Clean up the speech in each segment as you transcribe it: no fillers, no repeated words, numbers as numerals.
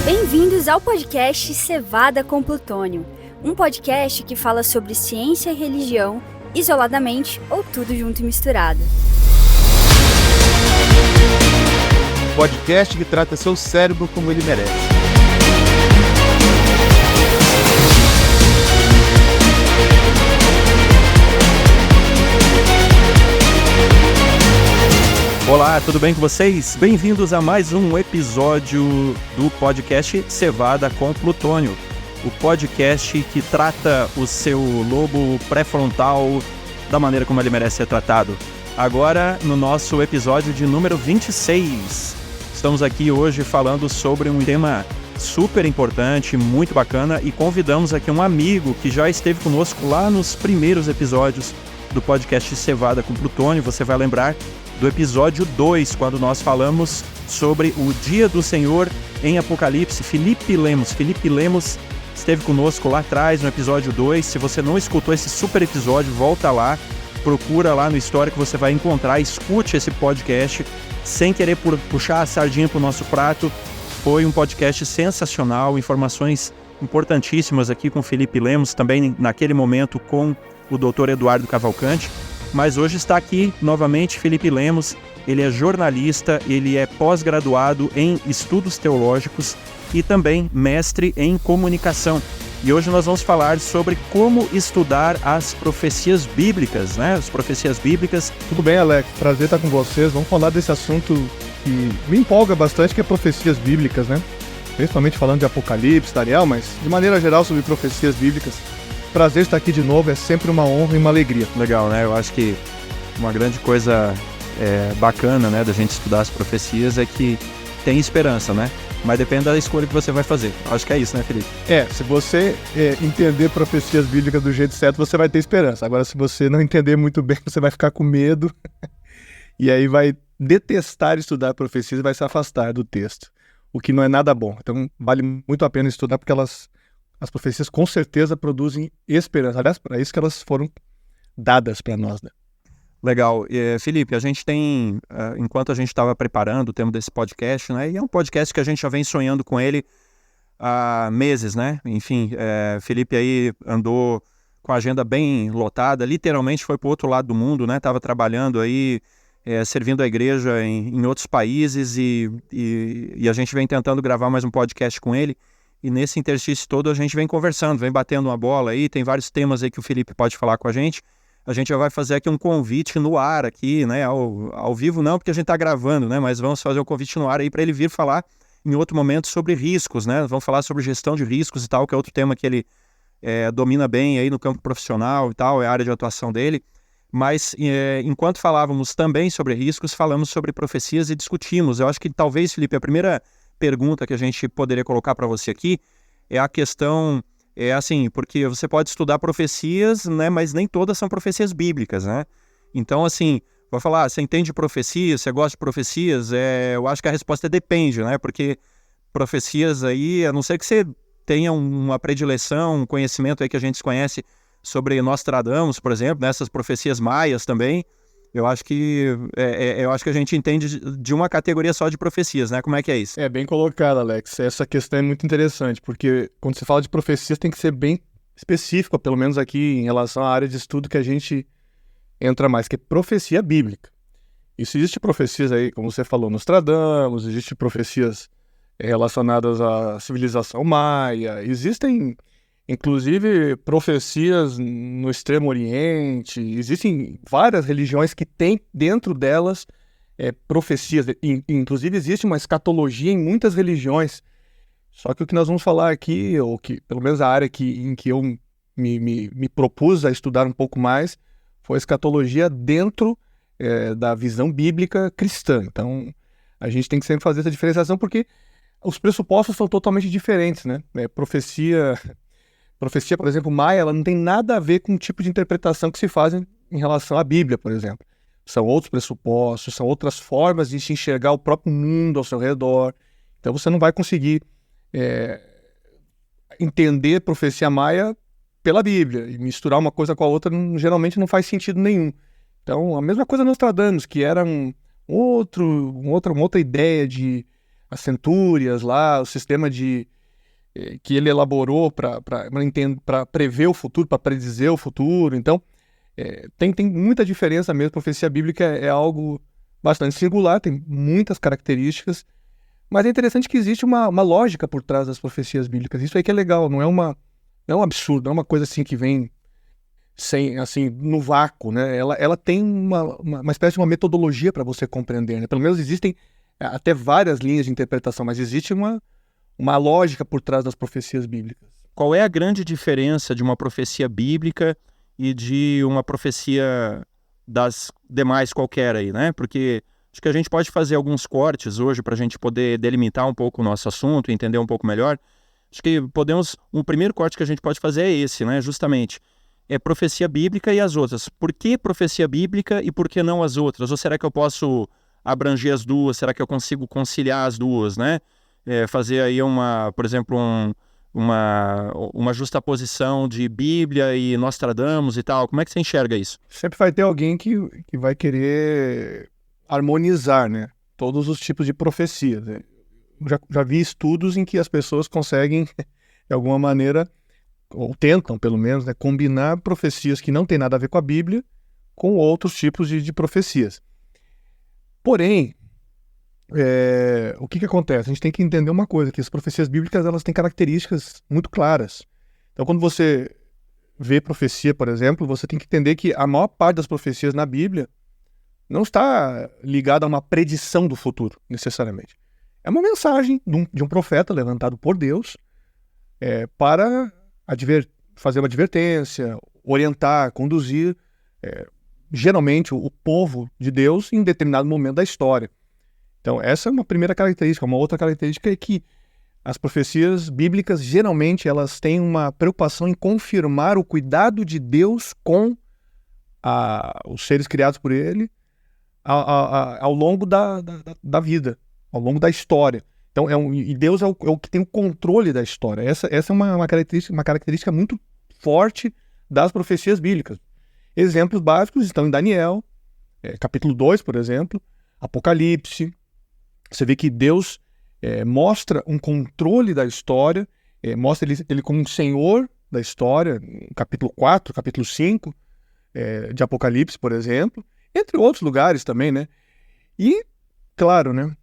Bem-vindos ao podcast Cevada com Plutônio, um podcast que fala sobre ciência e religião, isoladamente ou tudo junto e misturado. Podcast que trata seu cérebro como ele merece. Olá, tudo bem com vocês? Bem-vindos a mais um episódio do podcast Cevada com Plutônio, o podcast que trata o seu lobo pré-frontal da maneira como ele merece ser tratado. Agora, no nosso episódio de número 26, estamos aqui hoje falando sobre um tema super importante, muito bacana, e convidamos aqui um amigo que já esteve conosco lá nos primeiros episódios do podcast Cevada com Plutônio. Você vai lembrar do episódio 2, quando nós falamos sobre o Dia do Senhor em Apocalipse. Felipe Lemos esteve conosco lá atrás no episódio 2. Se você não escutou esse super episódio, volta lá, procura lá no Histórico, você vai encontrar, escute esse podcast sem querer puxar a sardinha para o nosso prato. Foi um podcast sensacional, informações importantíssimas aqui com Felipe Lemos, também naquele momento com o Dr. Eduardo Cavalcante. Mas hoje está aqui novamente Felipe Lemos. Ele é jornalista, ele é pós-graduado em estudos teológicos e também mestre em comunicação. E hoje nós vamos falar sobre como estudar as profecias bíblicas, né? As profecias bíblicas. Tudo bem, Alex? Prazer estar com vocês. Vamos falar desse assunto que me empolga bastante, que é profecias bíblicas, né? Principalmente falando de Apocalipse, Daniel, mas de maneira geral sobre profecias bíblicas. Prazer estar aqui de novo, é sempre uma honra e uma alegria. Legal, né? Eu acho que uma grande coisa bacana, né, da gente estudar as profecias é que tem esperança, né? Mas depende da escolha que você vai fazer. Eu acho que é isso, né, Felipe? Se você entender profecias bíblicas do jeito certo, você vai ter esperança. Agora, se você não entender muito bem, você vai ficar com medo e aí vai detestar estudar profecias e vai se afastar do texto, o que não é nada bom. Então, vale muito a pena estudar, porque as profecias com certeza produzem esperança. Aliás, para isso que elas foram dadas para nós, né? Legal. Felipe, a gente tem, enquanto a gente estava preparando o tema desse podcast, né? E é um podcast que a gente já vem sonhando com ele há meses, né? Enfim, Felipe aí andou com a agenda bem lotada, literalmente foi para o outro lado do mundo, né? Estava trabalhando aí, servindo a igreja em outros países e a gente vem tentando gravar mais um podcast com ele. E nesse interstício todo a gente vem conversando, vem batendo uma bola aí, tem vários temas aí que o Felipe pode falar com a gente. A gente já vai fazer aqui um convite no ar aqui, né, ao vivo não, porque a gente está gravando, né, mas vamos fazer um convite no ar aí para ele vir falar em outro momento sobre riscos, né, vamos falar sobre gestão de riscos e tal, que é outro tema que ele domina bem aí no campo profissional e tal, é a área de atuação dele. Mas enquanto falávamos também sobre riscos, falamos sobre profecias e discutimos. Eu acho que talvez, Felipe, a primeira pergunta que a gente poderia colocar para você aqui é a questão, assim, porque você pode estudar profecias, né, mas nem todas são profecias bíblicas, né? Então, assim, vou falar, você entende profecias, você gosta de profecias? Eu acho que a resposta é depende, né? Porque profecias aí, a não ser que você tenha uma predileção, um conhecimento aí que a gente conhece sobre Nostradamus, por exemplo, nessas profecias maias também. Eu acho que a gente entende de uma categoria só de profecias, né? Como é que é isso? Bem colocado, Alex. Essa questão é muito interessante, porque quando você fala de profecias tem que ser bem específico, pelo menos aqui em relação à área de estudo que a gente entra mais, que é profecia bíblica. Isso existe profecias aí, como você falou, Nostradamus, existe profecias relacionadas à civilização maia, existem inclusive profecias no Extremo Oriente, existem várias religiões que têm dentro delas profecias, inclusive existe uma escatologia em muitas religiões. Só que o que nós vamos falar aqui, ou que pelo menos a área em que eu me propus a estudar um pouco mais, foi a escatologia dentro da visão bíblica cristã. Então a gente tem que sempre fazer essa diferenciação, porque os pressupostos são totalmente diferentes, né? Profecia, por exemplo, maia, ela não tem nada a ver com o tipo de interpretação que se faz em relação à Bíblia, por exemplo. São outros pressupostos, são outras formas de se enxergar o próprio mundo ao seu redor. Então você não vai conseguir entender profecia maia pela Bíblia. E misturar uma coisa com a outra geralmente não faz sentido nenhum. Então a mesma coisa Nostradamus, que era uma outra ideia de as centúrias lá, o sistema que ele elaborou para prever o futuro, para predizer o futuro. Então, tem muita diferença mesmo. A profecia bíblica é algo bastante singular, tem muitas características, mas é interessante que existe uma lógica por trás das profecias bíblicas. Isso aí que é legal, não é um absurdo, não é uma coisa assim que vem sem, assim, no vácuo, né? Ela tem uma espécie de uma metodologia para você compreender, né? Pelo menos existem até várias linhas de interpretação, mas existe uma lógica por trás das profecias bíblicas. Qual é a grande diferença de uma profecia bíblica e de uma profecia das demais qualquer aí, né? Porque acho que a gente pode fazer alguns cortes hoje para a gente poder delimitar um pouco o nosso assunto, entender um pouco melhor. Acho que o primeiro corte que a gente pode fazer é esse, né? Justamente, é profecia bíblica e as outras. Por que profecia bíblica e por que não as outras? Ou será que eu posso abranger as duas? Será que eu consigo conciliar as duas, né? Fazer aí por exemplo, uma justaposição de Bíblia e Nostradamus e tal. Como é que você enxerga isso? Sempre vai ter alguém que vai querer harmonizar, né, todos os tipos de profecias, né? Já vi estudos em que as pessoas conseguem, de alguma maneira, ou tentam, pelo menos, né, combinar profecias que não têm nada a ver com a Bíblia com outros tipos de profecias. Porém, o que acontece? A gente tem que entender uma coisa, que as profecias bíblicas elas têm características muito claras. Então, quando você vê profecia, por exemplo, você tem que entender que a maior parte das profecias na Bíblia não está ligada a uma predição do futuro, necessariamente. É uma mensagem de um profeta levantado por Deus para fazer uma advertência, orientar, conduzir, geralmente, o povo de Deus em determinado momento da história. Então, essa é uma primeira característica. Uma outra característica é que as profecias bíblicas, geralmente, elas têm uma preocupação em confirmar o cuidado de Deus com os seres criados por Ele ao longo da vida, ao longo da história. Então, e Deus é o que tem o controle da história. Essa é uma característica muito forte das profecias bíblicas. Exemplos básicos estão em Daniel, capítulo 2, por exemplo, Apocalipse. Você vê que Deus mostra um controle da história, mostra ele como um senhor da história, no capítulo 4, capítulo 5 de Apocalipse, por exemplo, entre outros lugares também, né? E, claro, né,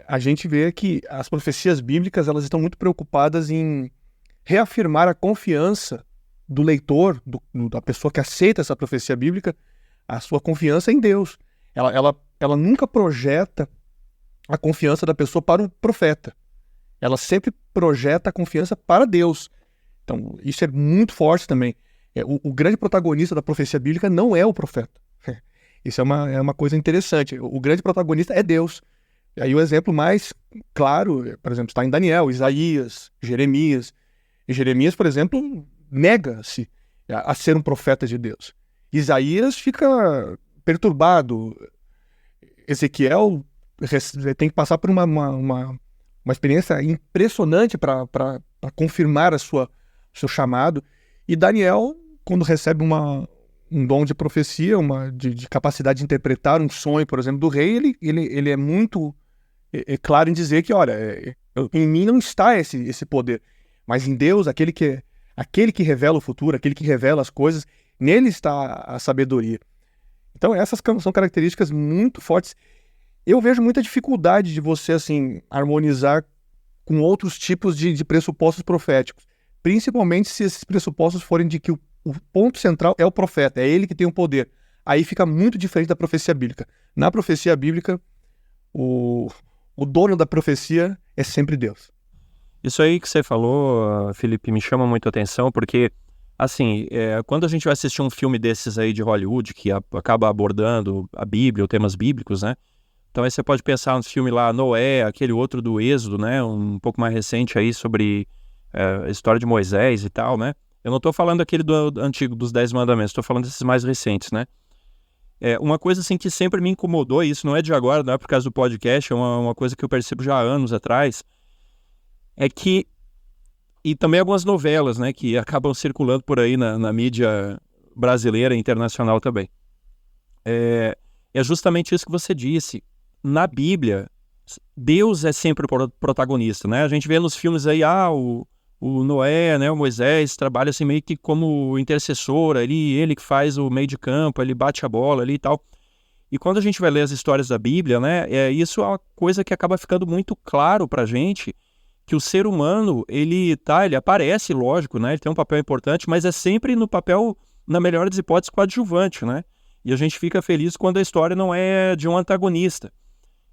a gente vê que as profecias bíblicas elas estão muito preocupadas em reafirmar a confiança do leitor, da pessoa que aceita essa profecia bíblica, a sua confiança em Deus. Ela nunca projeta a confiança da pessoa para o profeta. Ela sempre projeta a confiança para Deus. Então, isso é muito forte também. O grande protagonista da profecia bíblica não é o profeta. Isso é uma coisa interessante. O grande protagonista é Deus. E aí o exemplo mais claro, por exemplo, está em Daniel, Isaías, Jeremias. E Jeremias, por exemplo, nega-se a ser um profeta de Deus. Isaías fica perturbado. Ezequiel tem que passar por uma experiência impressionante para confirmar seu chamado. E Daniel, quando recebe um dom de profecia, de capacidade de interpretar um sonho, por exemplo, do rei, ele é muito claro em dizer que, olha, em mim não está esse poder, mas em Deus, aquele que revela o futuro, aquele que revela as coisas, nele está a sabedoria. Então essas são características muito fortes. Eu vejo muita dificuldade de você, assim, harmonizar com outros tipos de pressupostos proféticos, principalmente se esses pressupostos forem de que o ponto central é o profeta, é ele que tem o poder. Aí fica muito diferente da profecia bíblica. Na profecia bíblica, o dono da profecia é sempre Deus. Isso aí que você falou, Felipe, me chama muito a atenção, porque, assim, quando a gente vai assistir um filme desses aí de Hollywood, que acaba abordando a Bíblia, ou temas bíblicos, né? Então aí você pode pensar no filme lá, Noé, aquele outro do Êxodo, né? Um pouco mais recente aí sobre a história de Moisés e tal, né? Eu não estou falando aquele do antigo, dos 10 mandamentos, estou falando desses mais recentes, né? Uma coisa assim que sempre me incomodou, e isso não é de agora, não é por causa do podcast, é uma coisa que eu percebo já há anos atrás, é que, e também algumas novelas, né, que acabam circulando por aí na mídia brasileira e internacional também. É justamente isso que você disse. Na Bíblia, Deus é sempre o protagonista, né? A gente vê nos filmes aí, o Noé, né, o Moisés, trabalha assim meio que como intercessor ali, ele que faz o meio de campo, ele bate a bola ali e tal. E quando a gente vai ler as histórias da Bíblia, né, isso é uma coisa que acaba ficando muito claro pra gente, que o ser humano, ele aparece, lógico, né, ele tem um papel importante, mas é sempre no papel, na melhor das hipóteses, coadjuvante, né? E a gente fica feliz quando a história não é de um antagonista.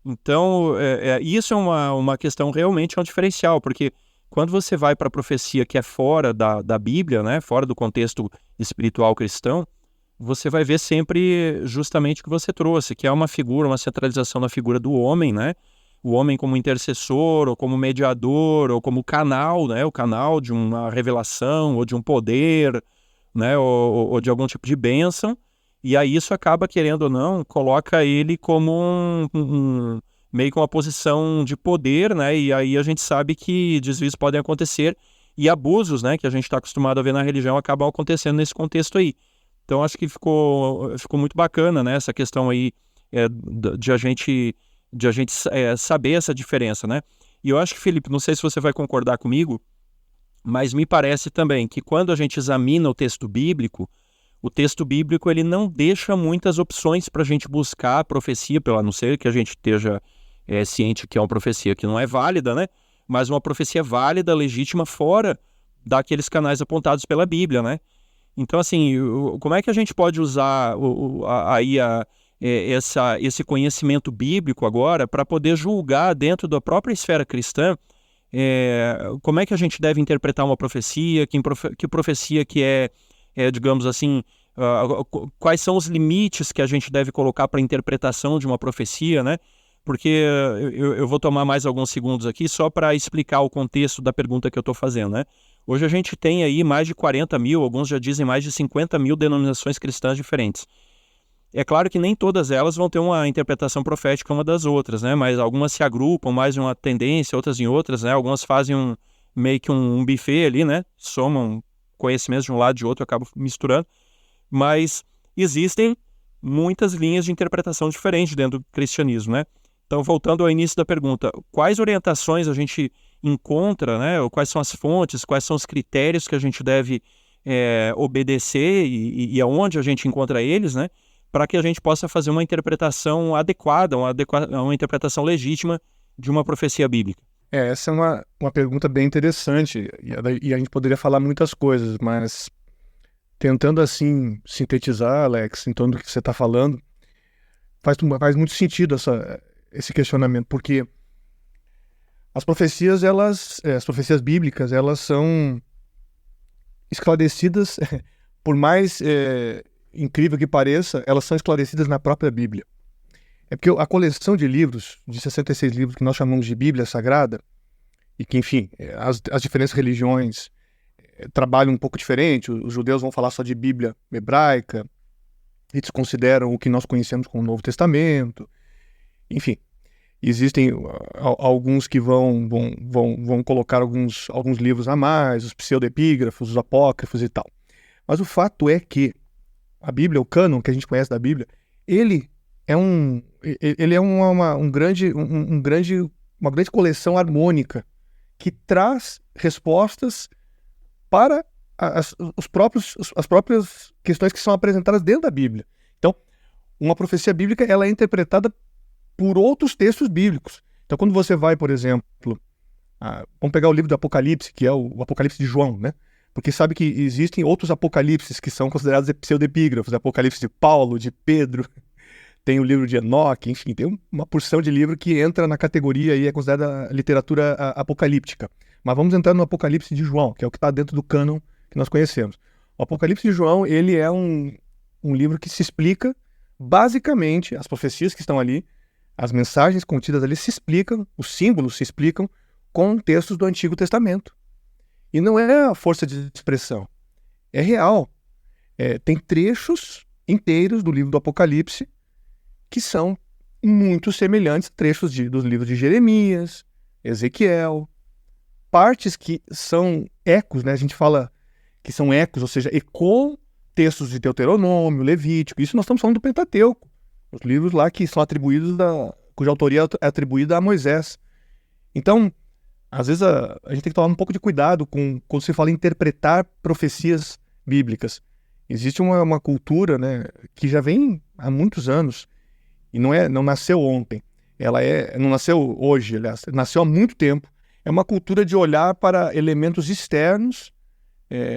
Então, isso é uma questão realmente, é um diferencial, porque quando você vai para a profecia que é fora da Bíblia, né, fora do contexto espiritual cristão, você vai ver sempre justamente o que você trouxe, que é uma figura, uma centralização na figura do homem, né? O homem como intercessor, ou como mediador, ou como canal, né? O canal de uma revelação, ou de um poder, né? Ou de algum tipo de bênção. E aí isso acaba, querendo ou não, coloca ele como meio que uma posição de poder, né? E aí a gente sabe que desvios podem acontecer e abusos, né? Que a gente está acostumado a ver na religião acabam acontecendo nesse contexto aí. Então acho que ficou muito bacana, né? Essa questão aí de a gente saber essa diferença, né? E eu acho que, Felipe, não sei se você vai concordar comigo, mas me parece também que quando a gente examina o texto bíblico ele não deixa muitas opções para a gente buscar a profecia, a não ser que a gente esteja ciente que é uma profecia que não é válida, né? Mas uma profecia válida, legítima, fora daqueles canais apontados pela Bíblia, né? Então, assim, como é que a gente pode usar esse conhecimento bíblico agora para poder julgar dentro da própria esfera cristã como é que a gente deve interpretar uma profecia, que profecia que digamos assim, quais são os limites que a gente deve colocar para a interpretação de uma profecia, né? Porque eu vou tomar mais alguns segundos aqui só para explicar o contexto da pergunta que eu estou fazendo, né? Hoje a gente tem aí mais de 40 mil, alguns já dizem mais de 50 mil denominações cristãs diferentes. É claro que nem todas elas vão ter uma interpretação profética uma das outras, né? Mas algumas se agrupam mais em uma tendência, outras em outras, né? Algumas fazem meio que um buffet ali, né? Somam conhecimentos de um lado e de outro, acabam misturando. Mas existem muitas linhas de interpretação diferentes dentro do cristianismo, né? Então, voltando ao início da pergunta, quais orientações a gente encontra, né? Ou quais são as fontes, quais são os critérios que a gente deve obedecer e aonde a gente encontra eles, né? Para que a gente possa fazer uma interpretação adequada, uma interpretação legítima de uma profecia bíblica. Essa é uma pergunta bem interessante e a gente poderia falar muitas coisas, mas tentando assim sintetizar, Alex, em torno do que você está falando, faz muito sentido esse questionamento, porque as profecias bíblicas, elas são esclarecidas, por mais incrível que pareça, elas são esclarecidas na própria Bíblia. É porque a coleção de livros, de 66 livros que nós chamamos de Bíblia Sagrada, e que, enfim, as diferentes religiões trabalham um pouco diferente, os judeus vão falar só de Bíblia hebraica, eles consideram o que nós conhecemos como Novo Testamento, enfim, existem alguns que vão colocar alguns livros a mais, os pseudoepígrafos, os apócrifos e tal. Mas o fato é que a Bíblia, o cânon que a gente conhece da Bíblia, ele é uma grande coleção harmônica que traz respostas para as próprias questões que são apresentadas dentro da Bíblia. Então, uma profecia bíblica ela é interpretada por outros textos bíblicos. Então, quando você vai, por exemplo, vamos pegar o livro do Apocalipse, que é o Apocalipse de João, né? Porque sabe que existem outros apocalipses que são considerados pseudepígrafos, Apocalipse de Paulo, de Pedro, tem o livro de Enoque, enfim, tem uma porção de livro que entra na categoria e é considerada literatura apocalíptica. Mas vamos entrar no Apocalipse de João, que é o que está dentro do cânon que nós conhecemos. O Apocalipse de João, ele é um livro que se explica, basicamente, as profecias que estão ali, as mensagens contidas ali se explicam, os símbolos se explicam com textos do Antigo Testamento. E não é a força de expressão, é real. Tem trechos inteiros do livro do Apocalipse que são muito semelhantes a trechos dos livros de Jeremias, Ezequiel, partes que são ecos, né? A gente fala que são ecos, ou seja, ecoam textos de Deuteronômio, Levítico. Isso nós estamos falando do Pentateuco, os livros lá que são atribuídos cuja autoria é atribuída a Moisés. Então, às vezes a gente tem que tomar um pouco de cuidado quando se fala em interpretar profecias bíblicas. Existe uma cultura, né, que já vem há muitos anos e não nasceu ontem. Não nasceu hoje, aliás, nasceu há muito tempo. É uma cultura de olhar para elementos externos,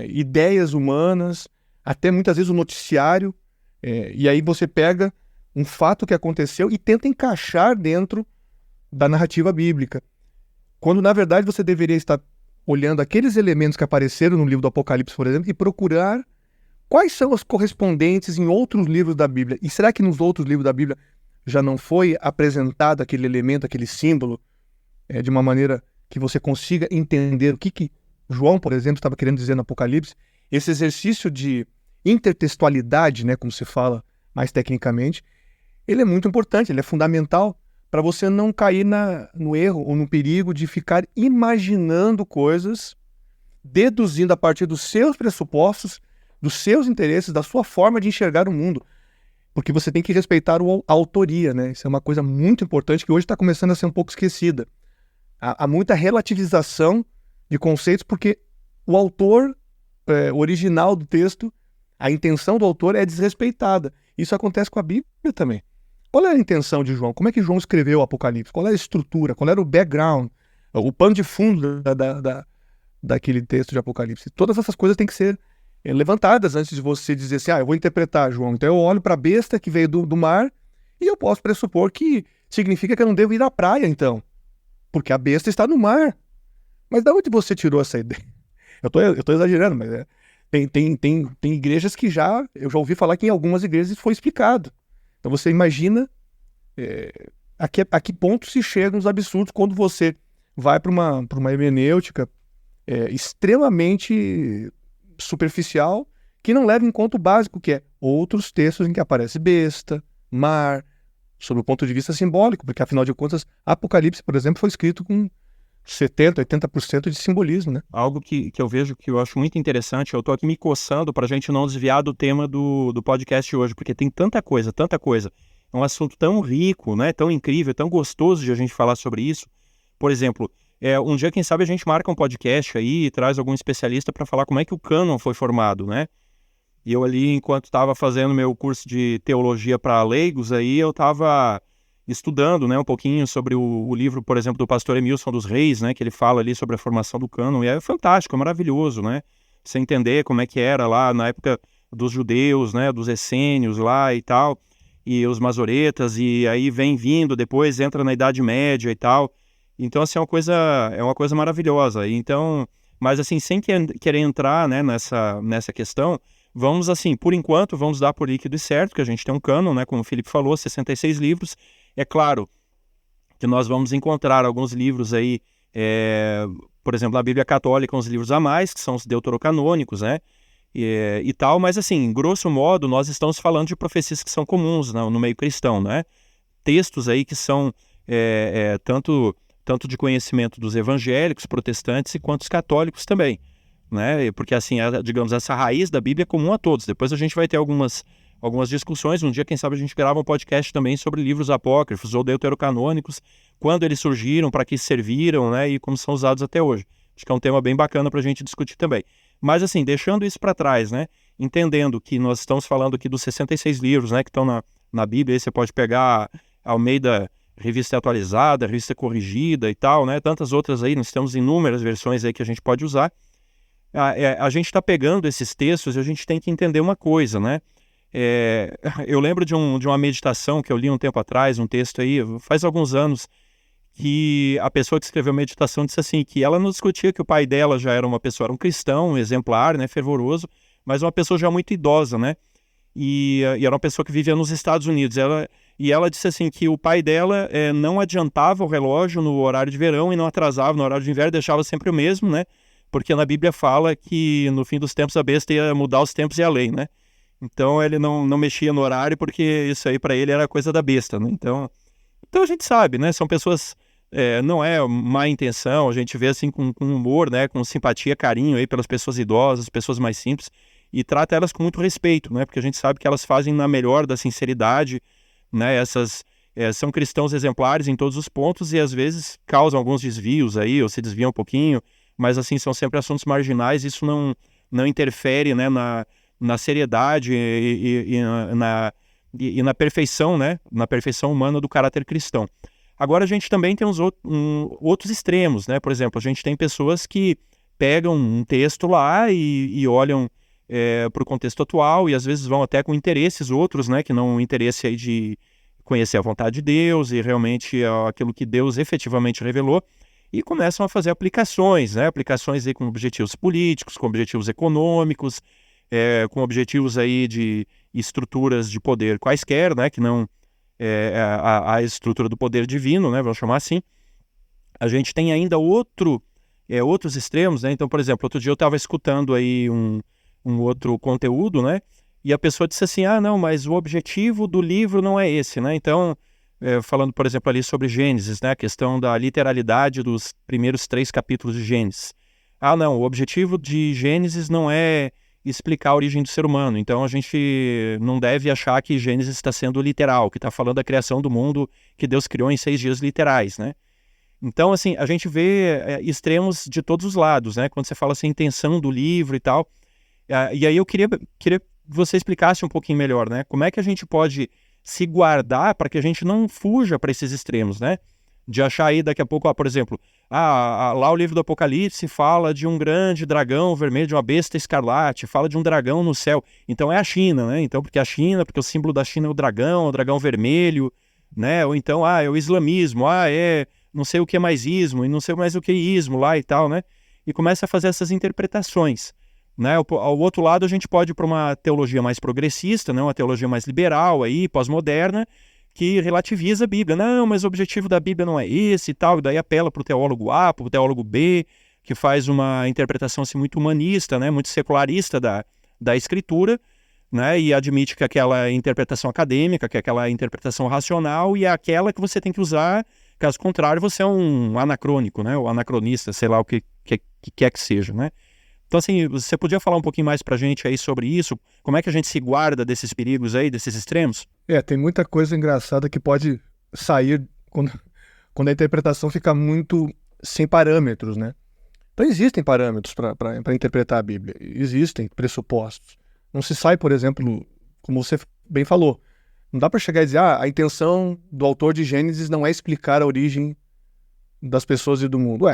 ideias humanas, até muitas vezes o noticiário, e aí você pega um fato que aconteceu e tenta encaixar dentro da narrativa bíblica. Quando, na verdade, você deveria estar olhando aqueles elementos que apareceram no livro do Apocalipse, por exemplo, e procurar quais são os correspondentes em outros livros da Bíblia. E será que nos outros livros da Bíblia já não foi apresentado aquele elemento, aquele símbolo, de uma maneira que você consiga entender o que João, por exemplo, estava querendo dizer no Apocalipse? Esse exercício de intertextualidade, né, como se fala mais tecnicamente, ele é muito importante, ele é fundamental para você não cair no erro ou no perigo de ficar imaginando coisas, deduzindo a partir dos seus pressupostos, dos seus interesses, da sua forma de enxergar o mundo. Porque você tem que respeitar a autoria, né? Isso é uma coisa muito importante que hoje está começando a ser um pouco esquecida. Há muita relativização de conceitos porque o autor original do texto, a intenção do autor é desrespeitada. Isso acontece com a Bíblia também. Qual era a intenção de João? Como é que João escreveu o Apocalipse? Qual era a estrutura? Qual era o background? O pano de fundo daquele texto de Apocalipse? Todas essas coisas têm que ser levantadas antes de você dizer assim, eu vou interpretar, João. Então eu olho para a besta que veio do mar e eu posso pressupor que significa que eu não devo ir à praia, então. Porque a besta está no mar. Mas de onde você tirou essa ideia? Eu tô exagerando, mas tem igrejas que eu já ouvi falar que em algumas igrejas foi explicado. Então você imagina a que ponto se chega nos absurdos quando você vai para uma hermenêutica extremamente superficial, que não leva em conta o básico, que é outros textos em que aparece besta, mar, sob o ponto de vista simbólico, porque afinal de contas, Apocalipse, por exemplo, foi escrito com 70%, 80% de simbolismo, né? Algo que eu vejo que eu acho muito interessante, eu tô aqui me coçando para a gente não desviar do tema do podcast hoje, porque tem tanta coisa. É um assunto tão rico, né? Tão incrível, tão gostoso de a gente falar sobre isso. Por exemplo, um dia, quem sabe, a gente marca um podcast aí e traz algum especialista para falar como é que o cânon foi formado, né? E eu ali, enquanto estava fazendo meu curso de teologia para leigos, aí eu estava estudando, né, um pouquinho sobre o livro, por exemplo, do pastor Emilson dos Reis, né, que ele fala ali sobre a formação do cânon, e é fantástico, é maravilhoso, né? Você entender como é que era lá na época dos judeus, né, dos essênios lá e tal, e os masoretas, e aí vem vindo, depois entra na Idade Média e tal. Então, assim, é uma coisa maravilhosa. Então, mas assim, sem querer entrar, né, nessa questão, vamos assim, por enquanto, vamos dar por líquido e certo, que a gente tem um cânon, né, como o Felipe falou, 66 livros. É claro que nós vamos encontrar alguns livros aí, por exemplo, na Bíblia Católica, uns livros a mais, que são os deuterocanônicos, né, e tal, mas assim, grosso modo, nós estamos falando de profecias que são comuns, né, no meio cristão, né, textos aí que são tanto de conhecimento dos evangélicos, protestantes, quanto os católicos também, né, porque assim, digamos, essa raiz da Bíblia é comum a todos. Depois a gente vai ter algumas discussões. Um dia, quem sabe, a gente grava um podcast também sobre livros apócrifos ou deuterocanônicos, quando eles surgiram, para que serviram, né, e como são usados até hoje. Acho que é um tema bem bacana para a gente discutir também. Mas assim, deixando isso para trás, né, entendendo que nós estamos falando aqui dos 66 livros, né, que estão na Bíblia, aí você pode pegar Almeida, Revista Atualizada, Revista Corrigida e tal, né, tantas outras aí, nós temos inúmeras versões aí que a gente pode usar. A gente está pegando esses textos e a gente tem que entender uma coisa, né? Eu lembro de uma meditação que eu li um tempo atrás, um texto aí, faz alguns anos, que a pessoa que escreveu a meditação disse assim, que ela não discutia que o pai dela já era era um cristão, um exemplar, né, fervoroso, mas uma pessoa já muito idosa, né? E era uma pessoa que vivia nos Estados Unidos. Ela disse assim que o pai dela não adiantava o relógio no horário de verão e não atrasava no horário de inverno, deixava sempre o mesmo, né? Porque na Bíblia fala que no fim dos tempos a besta ia mudar os tempos e a lei, né? Então ele não mexia no horário porque isso aí para ele era coisa da besta, né? Então a gente sabe, né? São pessoas, não é má intenção, a gente vê assim com humor, né? Com simpatia, carinho aí pelas pessoas idosas, pessoas mais simples, e trata elas com muito respeito, né? Porque a gente sabe que elas fazem na melhor da sinceridade, né? são cristãos exemplares em todos os pontos e às vezes causam alguns desvios aí, ou se desviam um pouquinho, mas assim, são sempre assuntos marginais, isso não interfere, né, na seriedade e na perfeição, né, na perfeição humana do caráter cristão. Agora a gente também tem outros extremos, né, por exemplo, a gente tem pessoas que pegam um texto lá e olham para o contexto atual e às vezes vão até com interesses outros, né, que não o interesse aí de conhecer a vontade de Deus e realmente aquilo que Deus efetivamente revelou, e começam a fazer aplicações, né? Aplicações aí com objetivos políticos, com objetivos econômicos, com objetivos aí de estruturas de poder quaisquer, né? Que não a estrutura do poder divino, né? Vamos chamar assim. A gente tem ainda outros extremos, né? Então, por exemplo, outro dia eu estava escutando aí um outro conteúdo, né? E a pessoa disse assim, não, mas o objetivo do livro não é esse, né? Então, falando, por exemplo, ali sobre Gênesis, né? A questão da literalidade dos primeiros 3 capítulos de Gênesis. Não, o objetivo de Gênesis não é explicar a origem do ser humano. Então, a gente não deve achar que Gênesis está sendo literal, que está falando da criação do mundo que Deus criou em 6 dias literais, né? Então, assim, a gente vê extremos de todos os lados, né? Quando você fala assim, a intenção do livro e tal. E aí eu queria que você explicasse um pouquinho melhor, né? Como é que a gente pode se guardar para que a gente não fuja para esses extremos, né? De achar aí daqui a pouco, por exemplo, lá o livro do Apocalipse fala de um grande dragão vermelho, de uma besta escarlate, fala de um dragão no céu. Então é a China, né? Então, porque o símbolo da China é o dragão vermelho, né? Ou então, é o islamismo, não sei o que é mais ismo, e não sei mais o que é ismo lá e tal, né? E começa a fazer essas interpretações. Né? Ao outro lado, a gente pode ir para uma teologia mais progressista, né? Uma teologia mais liberal, aí, pós-moderna, que relativiza a Bíblia. Não, mas o objetivo da Bíblia não é esse e tal, e daí apela para o teólogo A, para o teólogo B, que faz uma interpretação assim, muito humanista, né? Muito secularista da Escritura, né? E admite que aquela interpretação acadêmica, que aquela interpretação racional, e é aquela que você tem que usar, caso contrário, você é um anacrônico, né? Ou anacronista, sei lá o que quer que seja, né? Então, assim, você podia falar um pouquinho mais pra gente aí sobre isso? Como é que a gente se guarda desses perigos aí, desses extremos? Tem muita coisa engraçada que pode sair quando a interpretação fica muito sem parâmetros, né? Então, existem parâmetros para interpretar a Bíblia. Existem pressupostos. Não se sai, por exemplo, como você bem falou, não dá para chegar e dizer a intenção do autor de Gênesis não é explicar a origem das pessoas e do mundo.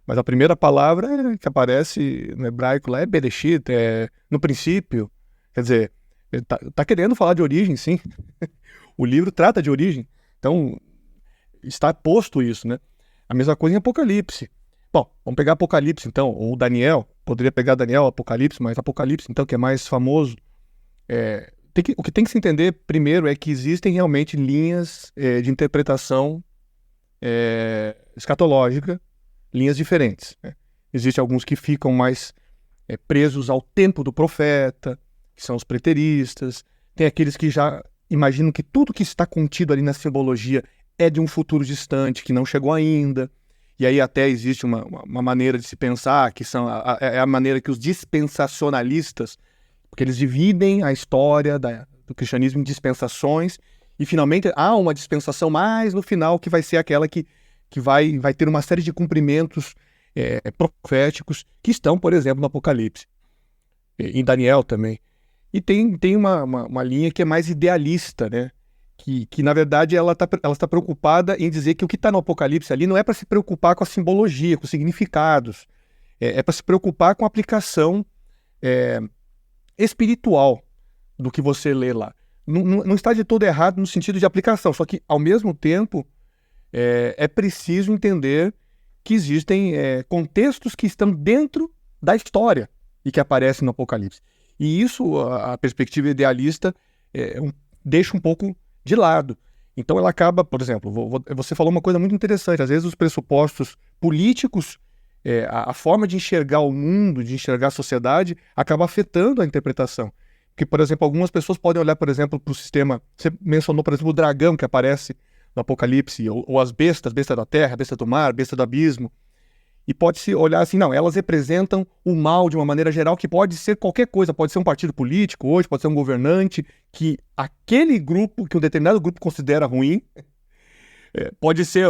Mas a primeira palavra que aparece no hebraico lá é Bereshit, no princípio. Quer dizer, ele tá querendo falar de origem, sim. O livro trata de origem. Então, está posto isso, né? A mesma coisa em Apocalipse. Bom, vamos pegar Apocalipse, então, ou Daniel. Poderia pegar Daniel, Apocalipse, mas Apocalipse, então, que é mais famoso. O que tem que se entender primeiro é que existem realmente linhas de interpretação escatológica, linhas diferentes, né? Existem alguns que ficam mais presos ao tempo do profeta, que são os preteristas. Tem aqueles que já imaginam que tudo que está contido ali na simbologia é de um futuro distante, que não chegou ainda. E aí até existe uma maneira de se pensar, que é a maneira que os dispensacionalistas, porque eles dividem a história do cristianismo em dispensações, e finalmente há uma dispensação mais no final, que vai ser aquela que vai ter uma série de cumprimentos proféticos que estão, por exemplo, no Apocalipse, em Daniel também. E tem uma linha que é mais idealista, né? Que na verdade ela está preocupada em dizer que o que está no Apocalipse ali não é para se preocupar com a simbologia, com os significados, é para se preocupar com a aplicação espiritual do que você lê lá. Não está de todo errado no sentido de aplicação, só que ao mesmo tempo é preciso entender que existem contextos que estão dentro da história e que aparecem no Apocalipse. E isso, a perspectiva idealista, deixa um pouco de lado. Então ela acaba, por exemplo, você falou uma coisa muito interessante, às vezes os pressupostos políticos, a forma de enxergar o mundo, de enxergar a sociedade, acaba afetando a interpretação. Porque, por exemplo, algumas pessoas podem olhar, por exemplo, para o sistema, você mencionou, por exemplo, o dragão que aparece no Apocalipse, ou as bestas, besta da terra, besta do mar, besta do abismo. e pode-se olhar assim, não, elas representam o mal de uma maneira geral, que pode ser qualquer coisa, pode ser um partido político hoje, pode ser um governante, que aquele grupo, que um determinado grupo considera ruim, pode ser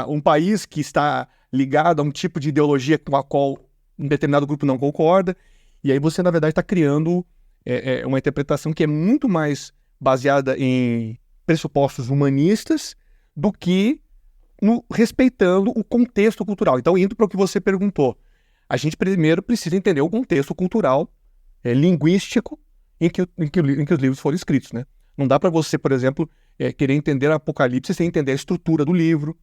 um país que está ligado a um tipo de ideologia com a qual um determinado grupo não concorda, e aí você, na verdade, está criando uma interpretação que é muito mais baseada em pressupostos humanistas do que respeitando o contexto cultural. Então, indo para o que você perguntou, a gente primeiro precisa entender o contexto cultural, linguístico, em que os livros foram escritos, né? Não dá para você, por exemplo, querer entender Apocalipse sem entender a estrutura do livro,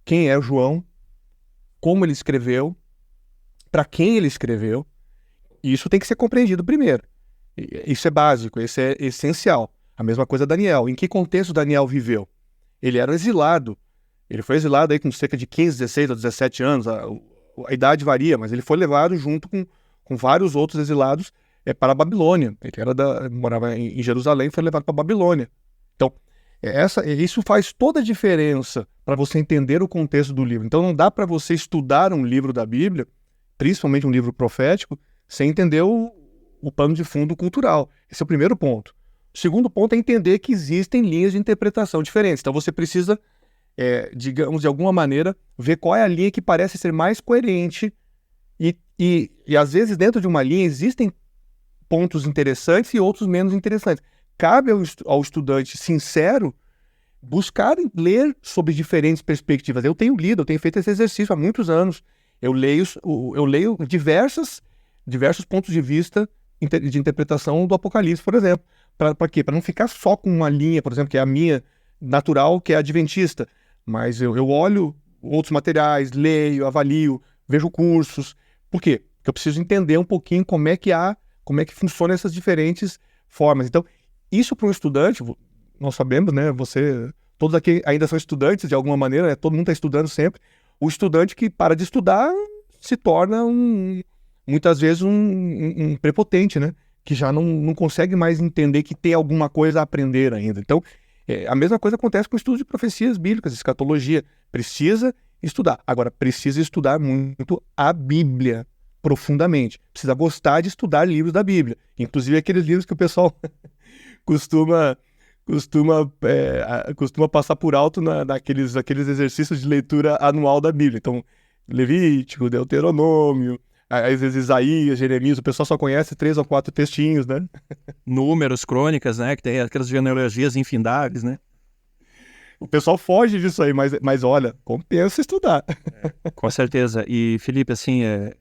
quem é o João, como ele escreveu, para quem ele escreveu. Isso tem que ser compreendido primeiro. Isso é básico, isso é essencial. A mesma coisa Daniel. Em que contexto Daniel viveu? Ele era exilado. Ele foi exilado aí com cerca de 15, 16 ou 17 anos. A idade varia, mas ele foi levado junto com vários outros exilados para a Babilônia. Ele morava em Jerusalém e foi levado para a Babilônia. Então, isso faz toda a diferença para você entender o contexto do livro. Então, não dá para você estudar um livro da Bíblia, principalmente um livro profético, sem entender o pano de fundo cultural. Esse é o primeiro ponto. O segundo ponto é entender que existem linhas de interpretação diferentes. Então, você precisa, digamos, de alguma maneira, ver qual é a linha que parece ser mais coerente e às vezes, dentro de uma linha, existem pontos interessantes e outros menos interessantes. Cabe ao estudante sincero buscar ler sobre diferentes perspectivas. Eu tenho feito esse exercício há muitos anos. Eu leio diversos pontos de vista de interpretação do Apocalipse, por exemplo. Para quê? Para não ficar só com uma linha, por exemplo, que é a minha natural, que é adventista. Mas eu olho outros materiais, leio, avalio, vejo cursos. Por quê? Porque eu preciso entender um pouquinho como é que funcionam essas diferentes formas. Então, isso para um estudante, nós sabemos, né? Todos aqui ainda são estudantes de alguma maneira, né? Todo mundo está estudando sempre. O estudante que para de estudar se torna muitas vezes um prepotente, né? Que já não consegue mais entender que tem alguma coisa a aprender ainda. Então, a mesma coisa acontece com o estudo de profecias bíblicas, escatologia. Precisa estudar. Agora, precisa estudar muito a Bíblia profundamente. Precisa gostar de estudar livros da Bíblia. Inclusive aqueles livros que o pessoal costuma passar por alto naqueles exercícios de leitura anual da Bíblia. Então, Levítico, Deuteronômio, às vezes Isaías, Jeremias, o pessoal só conhece 3 ou 4 textinhos, né? Números, crônicas, né? Que tem aquelas genealogias infindáveis, né? O pessoal foge disso aí, mas olha, compensa estudar. Com certeza. E, Felipe, assim, é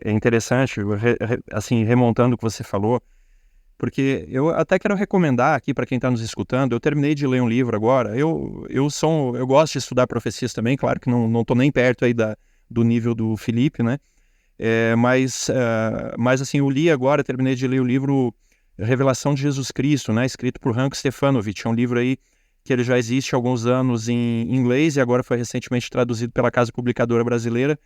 interessante, assim, remontando o que você falou, porque eu até quero recomendar aqui para quem está nos escutando. Eu terminei de ler um livro agora. Eu gosto de estudar profecias também, claro que não estou nem perto aí do nível do Felipe, né? Mas assim, eu li agora, terminei de ler o livro Revelação de Jesus Cristo, né? Escrito por Hank Stefanovic. É um livro aí que ele já existe há alguns anos em inglês e agora foi recentemente traduzido pela Casa Publicadora Brasileira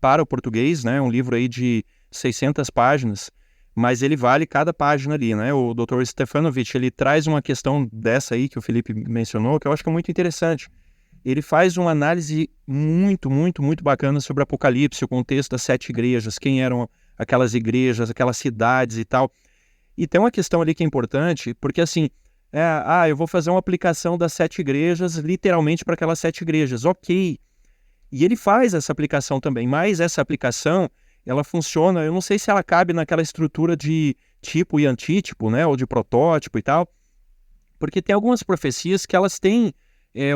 para o português, né? Um livro aí de 600 páginas. Mas ele vale cada página ali, né? O Dr. Stefanovic, ele traz uma questão dessa aí que o Felipe mencionou, que eu acho que é muito interessante. Ele faz uma análise muito, muito, muito bacana sobre o Apocalipse, o contexto das 7 igrejas, quem eram aquelas igrejas, aquelas cidades e tal. E tem uma questão ali que é importante, porque assim, eu vou fazer uma aplicação das 7 igrejas, literalmente para aquelas 7 igrejas, ok. E ele faz essa aplicação também, mas essa aplicação, ela funciona, eu não sei se ela cabe naquela estrutura de tipo e antítipo, né, ou de protótipo e tal, porque tem algumas profecias que elas têm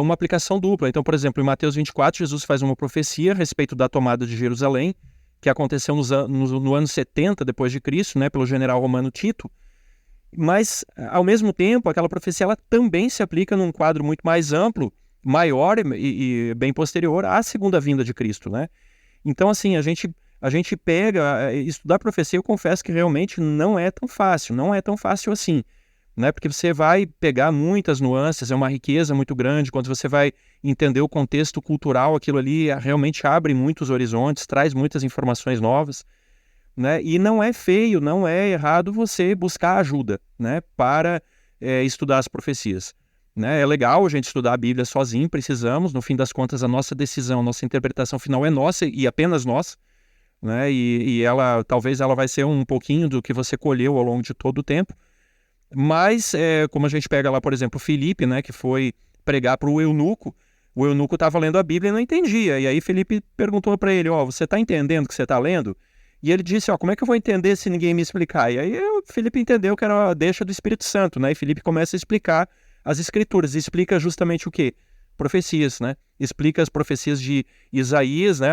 uma aplicação dupla. Então, por exemplo, em Mateus 24, Jesus faz uma profecia a respeito da tomada de Jerusalém, que aconteceu no ano 70 depois de Cristo, né, pelo general romano Tito, mas, ao mesmo tempo, aquela profecia ela também se aplica num quadro muito mais amplo, maior e bem posterior à segunda vinda de Cristo, né? Então, assim, a gente estudar profecia, eu confesso que realmente não é tão fácil assim, né? Porque você vai pegar muitas nuances, é uma riqueza muito grande, quando você vai entender o contexto cultural, aquilo ali realmente abre muitos horizontes, traz muitas informações novas, né? E não é feio, não é errado você buscar ajuda, né? Para estudar as profecias. né? É legal a gente estudar a Bíblia sozinho, precisamos, no fim das contas a nossa decisão, nossa interpretação final é nossa e apenas nossa, né? E ela, talvez ela vai ser um pouquinho do que você colheu ao longo de todo o tempo, mas como a gente pega lá, por exemplo, Filipe, né, que foi pregar para o eunuco estava lendo a Bíblia e não entendia, e aí Filipe perguntou para ele, você está entendendo o que você está lendo? E ele disse, como é que eu vou entender se ninguém me explicar? E aí Filipe entendeu que era a deixa do Espírito Santo, né? E Filipe começa a explicar as Escrituras. E explica justamente o quê? Profecias, né? Explica as profecias de Isaías, né?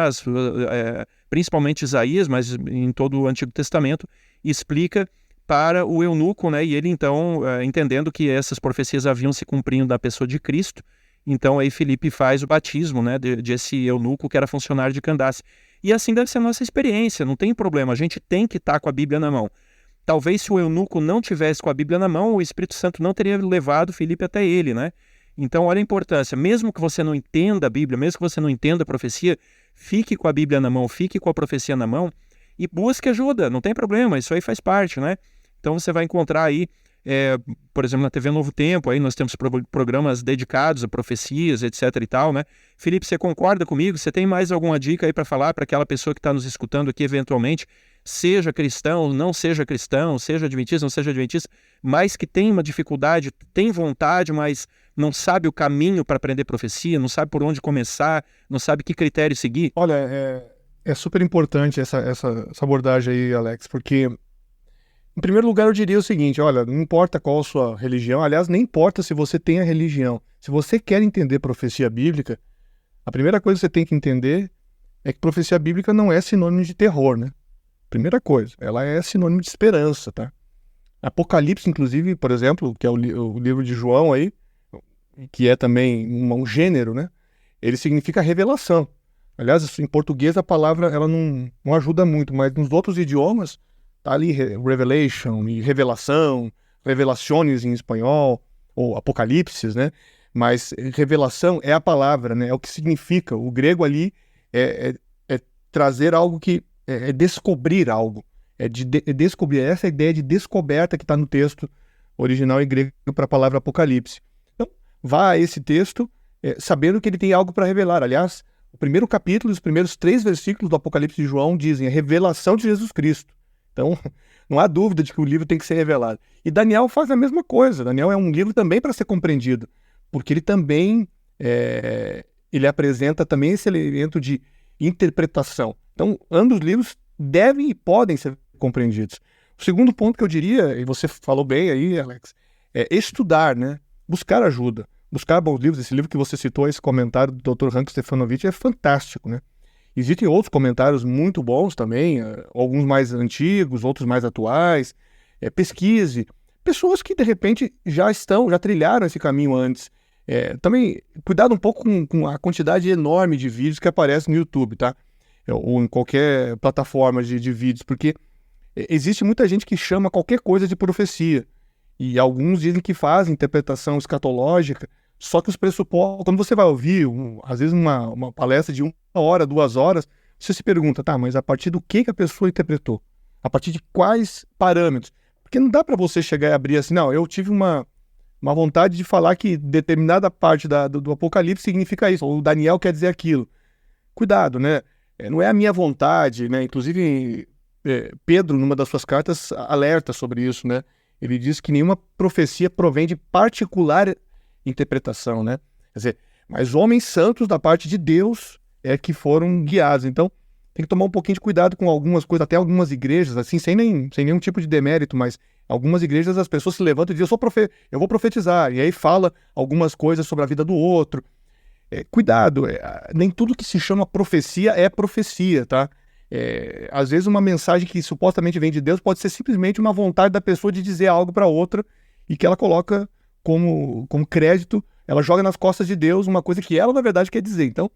Principalmente Isaías, mas em todo o Antigo Testamento. E explica para o eunuco, né? E ele então, entendendo que essas profecias haviam se cumprindo na pessoa de Cristo, então aí Filipe faz o batismo, né? De esse eunuco que era funcionário de Candace. E assim deve ser a nossa experiência, não tem problema, a gente tem que estar com a Bíblia na mão. Talvez se o eunuco não tivesse com a Bíblia na mão, o Espírito Santo não teria levado Filipe até ele, né? Então olha a importância, mesmo que você não entenda a Bíblia, mesmo que você não entenda a profecia, fique com a Bíblia na mão, fique com a profecia na mão e busque ajuda, não tem problema, isso aí faz parte, né? Então você vai encontrar aí, por exemplo, na TV Novo Tempo, aí nós temos programas dedicados a profecias, etc e tal, né? Felipe, você concorda comigo? Você tem mais alguma dica aí para falar para aquela pessoa que está nos escutando aqui, eventualmente, seja cristão, não seja cristão, seja adventista, não seja adventista, mas que tem uma dificuldade, tem vontade, mas não sabe o caminho para aprender profecia, não sabe por onde começar, não sabe que critério seguir? Olha, é super importante essa abordagem aí, Alex, porque em primeiro lugar, eu diria o seguinte, olha, não importa qual a sua religião, aliás, nem importa se você tem a religião. Se você quer entender profecia bíblica, a primeira coisa que você tem que entender é que profecia bíblica não é sinônimo de terror, né? Primeira coisa, ela é sinônimo de esperança, tá? Apocalipse, inclusive, por exemplo, que é o livro de João aí, que é também um gênero, né? Ele significa revelação. Aliás, em português a palavra ela não ajuda muito, mas nos outros idiomas tá ali revelation e revelação, revelaciones em espanhol, ou apocalipses, né? Mas revelação é a palavra, né? É o que significa. O grego ali é trazer algo que... é descobrir algo. É descobrir. Essa é a ideia de descoberta que está no texto original em grego para a palavra apocalipse. Então, vá a esse texto sabendo que ele tem algo para revelar. Aliás, o primeiro capítulo, os primeiros 3 versículos do Apocalipse de João dizem a revelação de Jesus Cristo. Então, não há dúvida de que o livro tem que ser revelado. E Daniel faz a mesma coisa. Daniel é um livro também para ser compreendido, porque ele também ele apresenta também esse elemento de interpretação. Então, ambos os livros devem e podem ser compreendidos. O segundo ponto que eu diria, e você falou bem aí, Alex, é estudar, né? Buscar ajuda, buscar bons livros. Esse livro que você citou, esse comentário do Dr. Hank Stefanovic é fantástico, né? Existem outros comentários muito bons também, alguns mais antigos, outros mais atuais. Pesquise. Pessoas que, de repente, já trilharam esse caminho antes. Também, cuidado um pouco com a quantidade enorme de vídeos que aparecem no YouTube, tá? Ou em qualquer plataforma de vídeos, porque existe muita gente que chama qualquer coisa de profecia. E alguns dizem que fazem interpretação escatológica, só que os pressupostos... Quando você vai ouvir, às vezes, uma palestra de 1 hora, 2 horas, você se pergunta, tá, mas a partir do que a pessoa interpretou? A partir de quais parâmetros? Porque não dá para você chegar e abrir assim, não, eu tive uma vontade de falar que determinada parte do Apocalipse significa isso, ou o Daniel quer dizer aquilo. Cuidado, né? Não é a minha vontade, né? Inclusive, Pedro, numa das suas cartas, alerta sobre isso, né? Ele diz que nenhuma profecia provém de particular interpretação, né? Quer dizer, mas homens santos da parte de Deus que foram guiados. Então, tem que tomar um pouquinho de cuidado com algumas coisas, até algumas igrejas, assim, sem nenhum tipo de demérito, mas algumas igrejas as pessoas se levantam e dizem, eu vou profetizar, e aí fala algumas coisas sobre a vida do outro. Cuidado, nem tudo que se chama profecia é profecia, tá? Às vezes uma mensagem que supostamente vem de Deus pode ser simplesmente uma vontade da pessoa de dizer algo para outra e que ela coloca como crédito, ela joga nas costas de Deus uma coisa que ela na verdade quer dizer. Então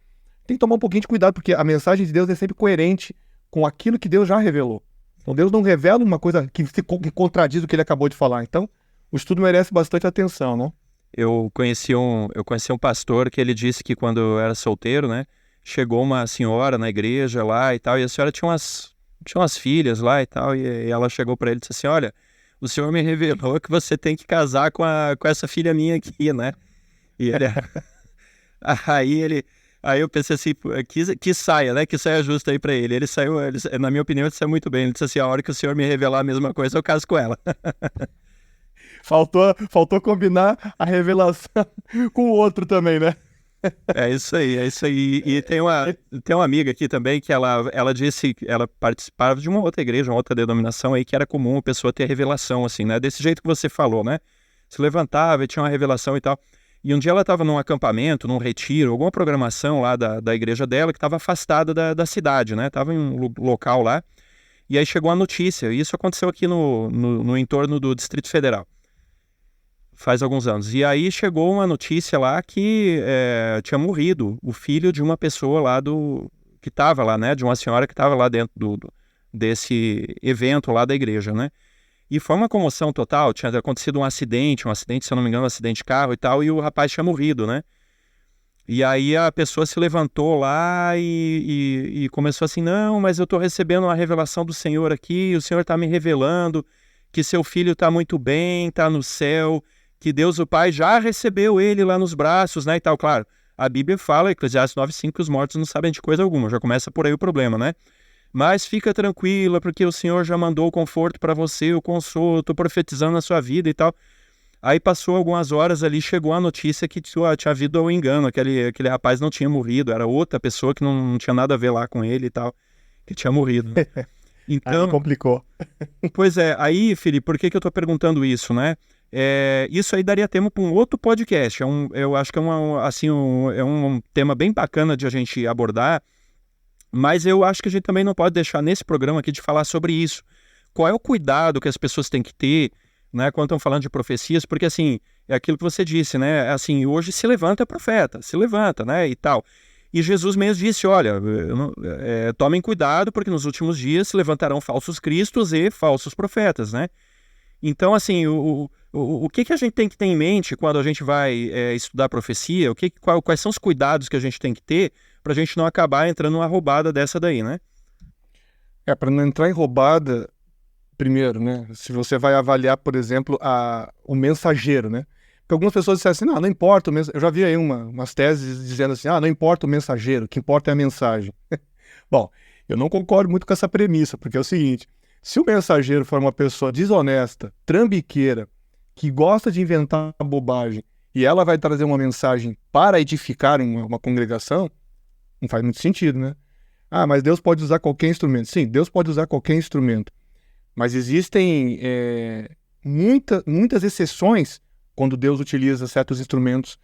tem que tomar um pouquinho de cuidado, porque a mensagem de Deus é sempre coerente com aquilo que Deus já revelou. Então Deus não revela uma coisa que contradiz o que ele acabou de falar. Então o estudo merece bastante atenção, né? Eu conheci um pastor que ele disse que quando era solteiro, né, chegou uma senhora na igreja lá e tal, e a senhora tinha umas filhas lá e tal, e ela chegou para ele e disse assim, olha, o senhor me revelou que você tem que casar com essa filha minha aqui, né? E ele... Aí eu pensei assim, que saia, né? Que saia justa aí pra ele. Ele saiu, na minha opinião, ele saiu muito bem. Ele disse assim, a hora que o senhor me revelar a mesma coisa, eu caso com ela. Faltou combinar a revelação com o outro também, né? É isso aí, é isso aí. E tem uma amiga aqui também que ela disse que ela participava de uma outra igreja, uma outra denominação aí, que era comum a pessoa ter revelação, assim, né? Desse jeito que você falou, né? Se levantava e tinha uma revelação e tal. E um dia ela estava num acampamento, num retiro, alguma programação lá da igreja dela, que estava afastada da cidade, né? Estava em um local lá. E aí chegou a notícia, e isso aconteceu aqui no entorno do Distrito Federal, faz alguns anos. E aí chegou uma notícia lá que tinha morrido o filho de uma pessoa lá que estava lá, né? De uma senhora que estava lá dentro desse evento lá da igreja, né? E foi uma comoção total, tinha acontecido um acidente, se eu não me engano, um acidente de carro e tal, e o rapaz tinha morrido, né? E aí a pessoa se levantou lá e começou assim, não, mas eu estou recebendo uma revelação do Senhor aqui, o Senhor está me revelando que seu filho está muito bem, está no céu, que Deus o Pai já recebeu ele lá nos braços, né, e tal. Claro, a Bíblia fala, Eclesiastes 9:5, que os mortos não sabem de coisa alguma, já começa por aí o problema, né? Mas fica tranquila, porque o Senhor já mandou o conforto para você, o consolo, estou profetizando na sua vida e tal. Aí passou algumas horas ali, chegou a notícia que tinha havido um engano, aquele rapaz não tinha morrido, era outra pessoa que não tinha nada a ver lá com ele e tal, que tinha morrido. Né? Então, aí complicou. Pois é, aí, Felipe, por que eu estou perguntando isso, né? Isso aí daria tema para um outro podcast, eu acho que é um tema bem bacana de a gente abordar, mas eu acho que a gente também não pode deixar nesse programa aqui de falar sobre isso. Qual é o cuidado que as pessoas têm que ter, né, quando estão falando de profecias? Porque, assim, é aquilo que você disse, né? Assim, hoje se levanta profeta, se levanta, né, e tal. E Jesus mesmo disse, olha, tomem cuidado, porque nos últimos dias se levantarão falsos cristos e falsos profetas, né? Então, assim, o que a gente tem que ter em mente quando a gente vai estudar profecia? Quais são os cuidados que a gente tem que ter para a gente não acabar entrando numa roubada dessa daí, né? Para não entrar em roubada, primeiro, né? Se você vai avaliar, por exemplo, o mensageiro, né? Porque algumas pessoas disseram assim, não importa o mensageiro. Eu já vi aí umas teses dizendo assim, não importa o mensageiro, o que importa é a mensagem. Bom, eu não concordo muito com essa premissa, porque é o seguinte, se o mensageiro for uma pessoa desonesta, trambiqueira, que gosta de inventar bobagem, e ela vai trazer uma mensagem para edificar uma congregação, não faz muito sentido, né? Mas Deus pode usar qualquer instrumento. Sim, Deus pode usar qualquer instrumento. Mas existem muitas exceções quando Deus utiliza certos instrumentos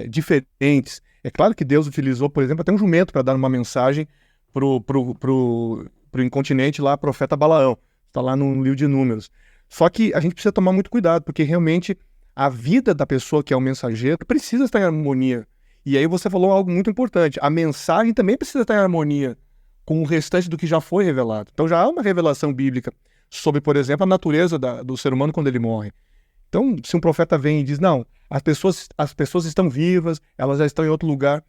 diferentes. É claro que Deus utilizou, por exemplo, até um jumento para dar uma mensagem pro incontinente lá, profeta Balaão. Está lá no livro de Números. Só que a gente precisa tomar muito cuidado, porque realmente a vida da pessoa que é o mensageiro precisa estar em harmonia. E aí você falou algo muito importante. A mensagem também precisa estar em harmonia com o restante do que já foi revelado. Então já há uma revelação bíblica sobre, por exemplo, a natureza do ser humano quando ele morre. Então, se um profeta vem e diz, não, as pessoas estão vivas, elas já estão em outro lugar,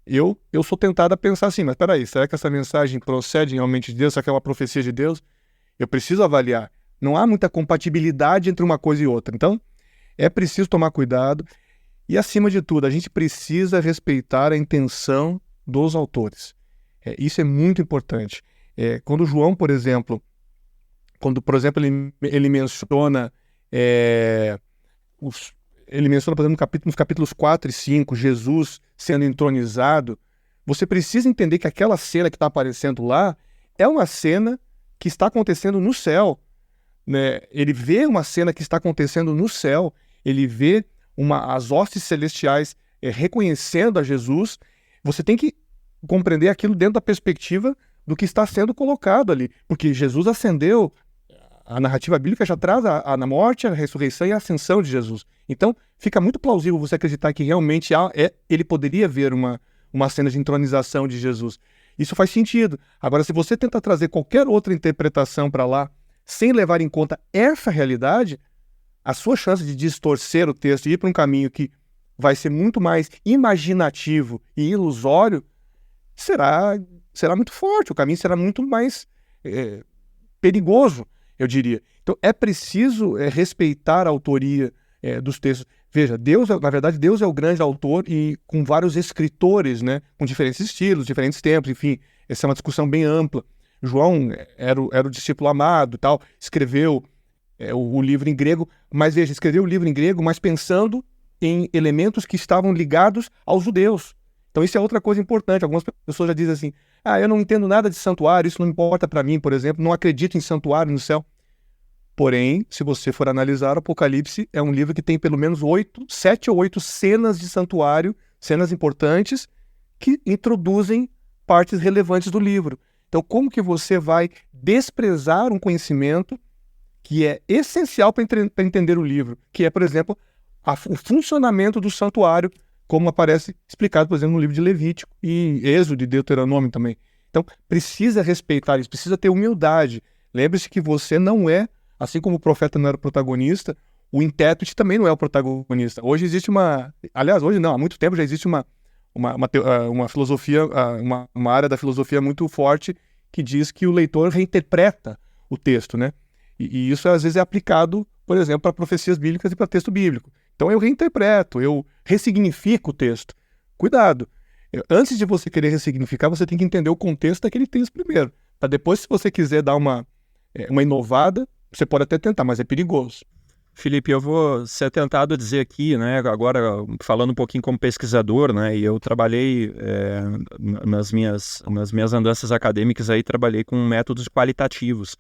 eu sou tentado a pensar assim, mas peraí, será que essa mensagem procede realmente de Deus? Será que é uma profecia de Deus? Eu preciso avaliar. Não há muita compatibilidade entre uma coisa e outra. Então, é preciso tomar cuidado. E, acima de tudo, a gente precisa respeitar a intenção dos autores. Isso é muito importante. Quando João, por exemplo, ele menciona, por exemplo, nos capítulos 4 e 5, Jesus sendo entronizado, você precisa entender que aquela cena que está aparecendo lá é uma cena que está acontecendo no céu. Né? Ele vê uma cena que está acontecendo no céu, ele vê as hostes celestiais reconhecendo a Jesus. Você tem que compreender aquilo dentro da perspectiva do que está sendo colocado ali, porque Jesus ascendeu, a narrativa bíblica já traz a morte, a ressurreição e a ascensão de Jesus. Então, fica muito plausível você acreditar que realmente ele poderia ver uma cena de entronização de Jesus. Isso faz sentido. Agora, se você tenta trazer qualquer outra interpretação para lá, sem levar em conta essa realidade, a sua chance de distorcer o texto e ir para um caminho que vai ser muito mais imaginativo e ilusório será muito forte, o caminho será muito mais perigoso, eu diria. Então é preciso respeitar a autoria dos textos. Veja, na verdade, Deus é o grande autor e com vários escritores, né? Com diferentes estilos, diferentes tempos, enfim. Essa é uma discussão bem ampla. João era o discípulo amado e tal, escreveu o livro em grego, mas veja, escreveu o livro em grego, mas pensando em elementos que estavam ligados aos judeus. Então isso é outra coisa importante. Algumas pessoas já dizem assim, eu não entendo nada de santuário, isso não importa para mim, por exemplo, não acredito em santuário no céu. Porém, se você for analisar, o Apocalipse é um livro que tem pelo menos 7 ou 8 cenas de santuário, cenas importantes, que introduzem partes relevantes do livro. Então, como que você vai desprezar um conhecimento que é essencial para entender o livro? Que é, por exemplo, o funcionamento do santuário, como aparece explicado, por exemplo, no livro de Levítico e Êxodo e Deuteronômio também. Então, precisa respeitar isso, precisa ter humildade. Lembre-se que você não é, assim como o profeta não era o protagonista, o intérprete também não é o protagonista. Hoje existe hoje não, há muito tempo já existe uma filosofia, uma área da filosofia muito forte que diz que o leitor reinterpreta o texto, né? E isso às vezes é aplicado, por exemplo, para profecias bíblicas e para texto bíblico. Então eu reinterpreto, eu ressignifico o texto. Cuidado! Antes de você querer ressignificar, você tem que entender o contexto daquele texto primeiro. Para depois, se você quiser dar uma inovada, você pode até tentar, mas é perigoso. Felipe, eu vou ser tentado a dizer aqui, né, agora falando um pouquinho como pesquisador, né, e eu trabalhei nas minhas andanças acadêmicas aí, trabalhei com métodos qualitativos.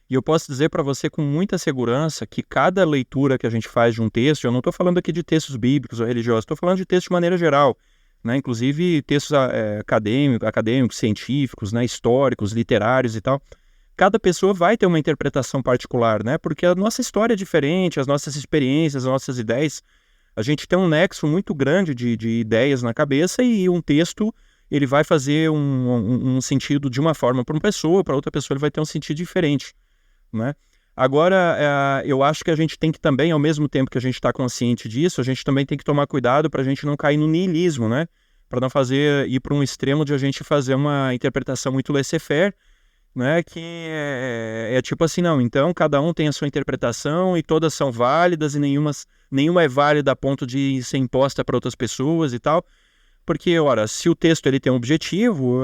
E eu posso dizer para você com muita segurança que cada leitura que a gente faz de um texto, eu não estou falando aqui de textos bíblicos ou religiosos, estou falando de textos de maneira geral, né, inclusive textos acadêmicos, científicos, né, históricos, literários e tal. Cada pessoa vai ter uma interpretação particular, né? Porque a nossa história é diferente, as nossas experiências, as nossas ideias. A gente tem um nexo muito grande de ideias na cabeça e um texto ele vai fazer um sentido de uma forma para uma pessoa, para outra pessoa ele vai ter um sentido diferente, né? Agora, eu acho que a gente tem que também, ao mesmo tempo que a gente está consciente disso, a gente também tem que tomar cuidado para a gente não cair no niilismo, né? Para não ir para um extremo de a gente fazer uma interpretação muito laissez-faire, né, que é tipo assim, não, então cada um tem a sua interpretação e todas são válidas e nenhuma é válida a ponto de ser imposta para outras pessoas e tal, porque, ora, se o texto ele tem um objetivo,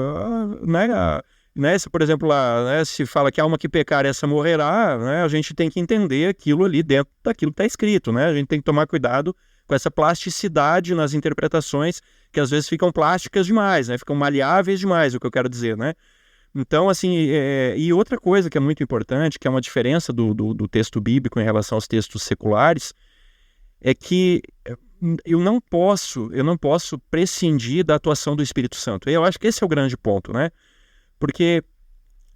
né, se, por exemplo, lá, né, se fala que a alma que pecar essa morrerá, né, a gente tem que entender aquilo ali dentro daquilo que está escrito, né, a gente tem que tomar cuidado com essa plasticidade nas interpretações, que às vezes ficam plásticas demais, né, ficam maleáveis demais, é o que eu quero dizer, né. Então, assim, e outra coisa que é muito importante, que é uma diferença do texto bíblico em relação aos textos seculares, é que eu não posso prescindir da atuação do Espírito Santo. Eu acho que esse é o grande ponto, né? Porque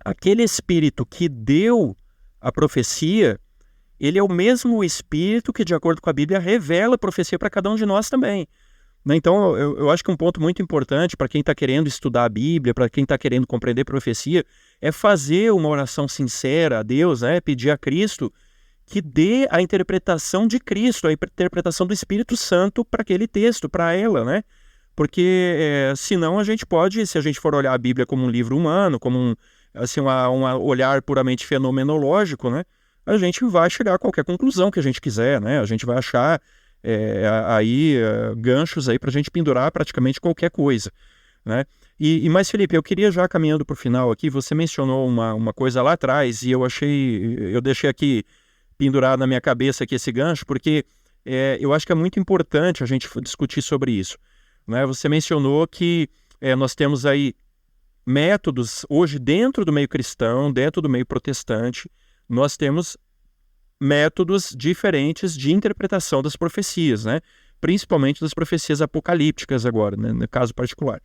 aquele Espírito que deu a profecia, ele é o mesmo Espírito que, de acordo com a Bíblia, revela a profecia para cada um de nós também. Então, eu acho que um ponto muito importante para quem está querendo estudar a Bíblia, para quem está querendo compreender profecia, é fazer uma oração sincera a Deus, né? Pedir a Cristo que dê a interpretação de Cristo, a interpretação do Espírito Santo para aquele texto, para ela, né? Porque senão a gente pode, se a gente for olhar a Bíblia como um livro humano, como um olhar puramente fenomenológico, né? A gente vai chegar a qualquer conclusão que a gente quiser, né? A gente vai achar ganchos aí para a gente pendurar praticamente qualquer coisa, né? Mas, Felipe, eu queria já caminhando para o final aqui, você mencionou uma coisa lá atrás e eu deixei aqui pendurado na minha cabeça aqui esse gancho, porque eu acho que é muito importante a gente discutir sobre isso, né? Você mencionou que nós temos aí métodos, hoje dentro do meio cristão, dentro do meio protestante, nós temos métodos diferentes de interpretação das profecias, né? Principalmente das profecias apocalípticas agora, né? No caso particular.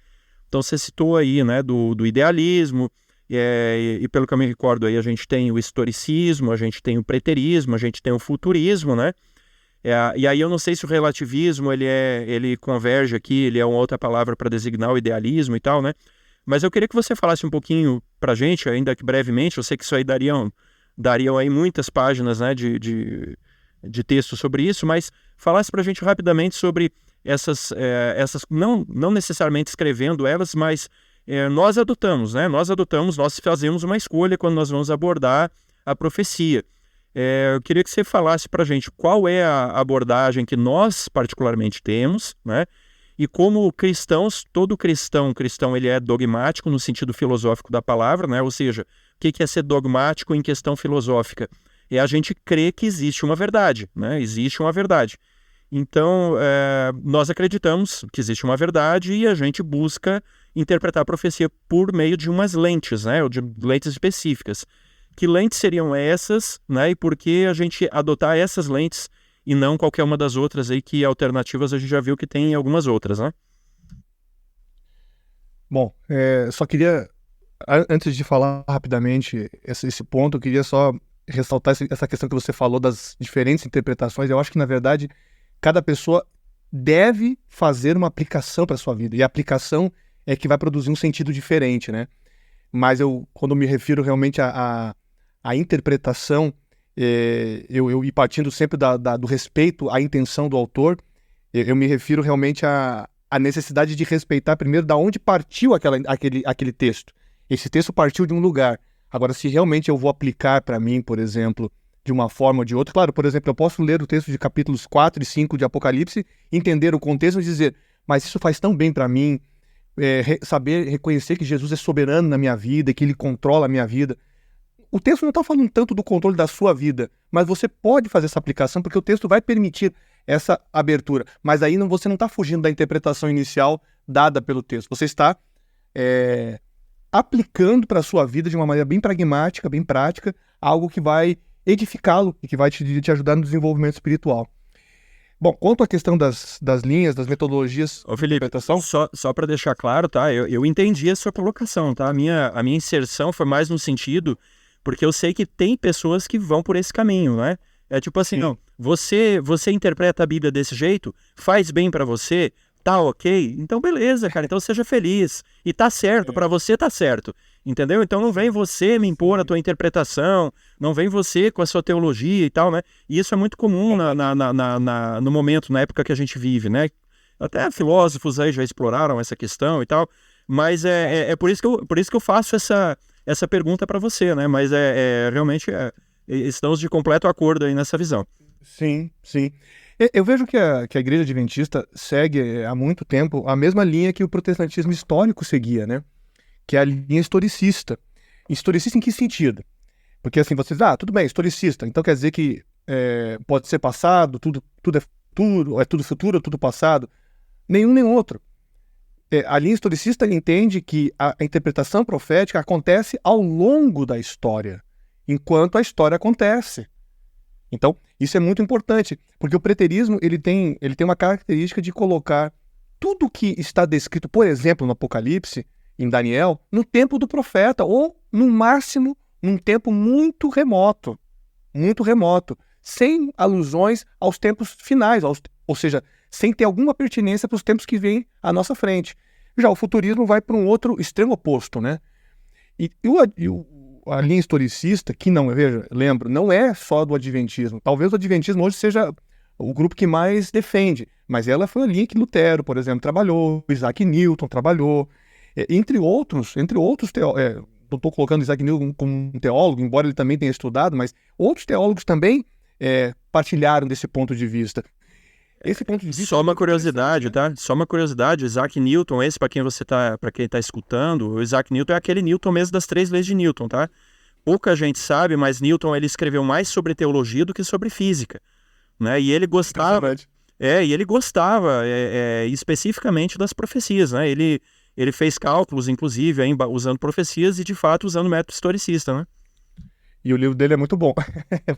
Então você citou aí, né, do idealismo, e pelo que eu me recordo aí a gente tem o historicismo, a gente tem o preterismo, a gente tem o futurismo, né? E aí eu não sei se o relativismo ele converge aqui, ele é uma outra palavra para designar o idealismo e tal, né? Mas eu queria que você falasse um pouquinho pra gente, ainda que brevemente, eu sei que isso aí dariam aí muitas páginas, né, de texto sobre isso, mas falasse para a gente rapidamente sobre essas não necessariamente escrevendo elas, mas nós adotamos, né? Nós fazemos uma escolha quando nós vamos abordar a profecia. Eu queria que você falasse para a gente qual é a abordagem que nós particularmente temos, né? E como cristãos, todo cristão ele é dogmático no sentido filosófico da palavra, né? Ou seja, o que é ser dogmático em questão filosófica? É a gente crer que existe uma verdade, né? Existe uma verdade. Então, nós acreditamos que existe uma verdade e a gente busca interpretar a profecia por meio de umas lentes, né? Ou de lentes específicas. Que lentes seriam essas, né? E por que a gente adotar essas lentes e não qualquer uma das outras aí, que alternativas a gente já viu que tem algumas outras, né? Bom, só queria, antes de falar rapidamente esse ponto, eu queria só ressaltar essa questão que você falou das diferentes interpretações. Eu acho que, na verdade, cada pessoa deve fazer uma aplicação para a sua vida, e a aplicação é que vai produzir um sentido diferente, né? Mas quando me refiro realmente à interpretação, eu ir partindo sempre do respeito à intenção do autor, eu me refiro realmente à necessidade de respeitar primeiro da onde partiu aquele texto. Esse texto partiu de um lugar. Agora, se realmente eu vou aplicar para mim, por exemplo, de uma forma ou de outra, claro, por exemplo, eu posso ler o texto de capítulos 4 e 5 de Apocalipse, entender o contexto e dizer, mas isso faz tão bem para mim, saber reconhecer que Jesus é soberano na minha vida, que ele controla a minha vida. O texto não está falando tanto do controle da sua vida, mas você pode fazer essa aplicação porque o texto vai permitir essa abertura. Mas aí você não está fugindo da interpretação inicial dada pelo texto. Você está aplicando para a sua vida de uma maneira bem pragmática, bem prática, algo que vai edificá-lo e que vai te ajudar no desenvolvimento espiritual. Bom, quanto à questão das linhas, das metodologias de interpretação... Só para deixar claro, tá? Eu entendi a sua colocação, tá? A minha inserção foi mais no sentido... Porque eu sei que tem pessoas que vão por esse caminho, né? É tipo assim, não, você interpreta a Bíblia desse jeito, faz bem pra você, tá ok? Então beleza, cara, então seja feliz. E tá certo, pra você tá certo, entendeu? Então não vem você me impor a tua interpretação, não vem você com a sua teologia e tal, né? E isso é muito comum no momento, na época que a gente vive, né? Até filósofos aí já exploraram essa questão e tal, mas é por isso que eu faço essa pergunta para você, né? Mas realmente estamos de completo acordo aí nessa visão. Sim, sim. Eu vejo que a Igreja Adventista segue há muito tempo a mesma linha que o protestantismo histórico seguia, né? Que é a linha historicista. Historicista em que sentido? Porque assim, vocês, tudo bem, historicista, então quer dizer que pode ser passado, tudo é futuro, é tudo futuro, tudo passado. Nenhum nem outro. A linha historicista entende que a interpretação profética acontece ao longo da história, enquanto a história acontece. Então, isso é muito importante, porque o preterismo ele tem uma característica de colocar tudo que está descrito, por exemplo, no Apocalipse, em Daniel, no tempo do profeta, ou, no máximo, num tempo muito remoto, sem alusões aos tempos finais, ou seja, sem ter alguma pertinência para os tempos que vêm à nossa frente. Já o futurismo vai para um outro extremo oposto, né? E a linha historicista, que lembro, não é só do Adventismo. Talvez o Adventismo hoje seja o grupo que mais defende, mas ela foi a linha que Lutero, por exemplo, trabalhou, Isaac Newton trabalhou, entre outros teólogos. Não estou colocando Isaac Newton como um teólogo, embora ele também tenha estudado, mas outros teólogos também partilharam desse ponto de vista. Esse ponto de vista... Só uma curiosidade, tá? Só uma curiosidade, o Isaac Newton, para quem tá escutando, o Isaac Newton é aquele Newton mesmo das 3 leis de Newton, tá? Pouca gente sabe, mas Newton ele escreveu mais sobre teologia do que sobre física, né? E ele gostava... especificamente das profecias, né? Ele fez cálculos, inclusive, usando profecias e, de fato, usando o método historicista, né? E o livro dele é muito bom.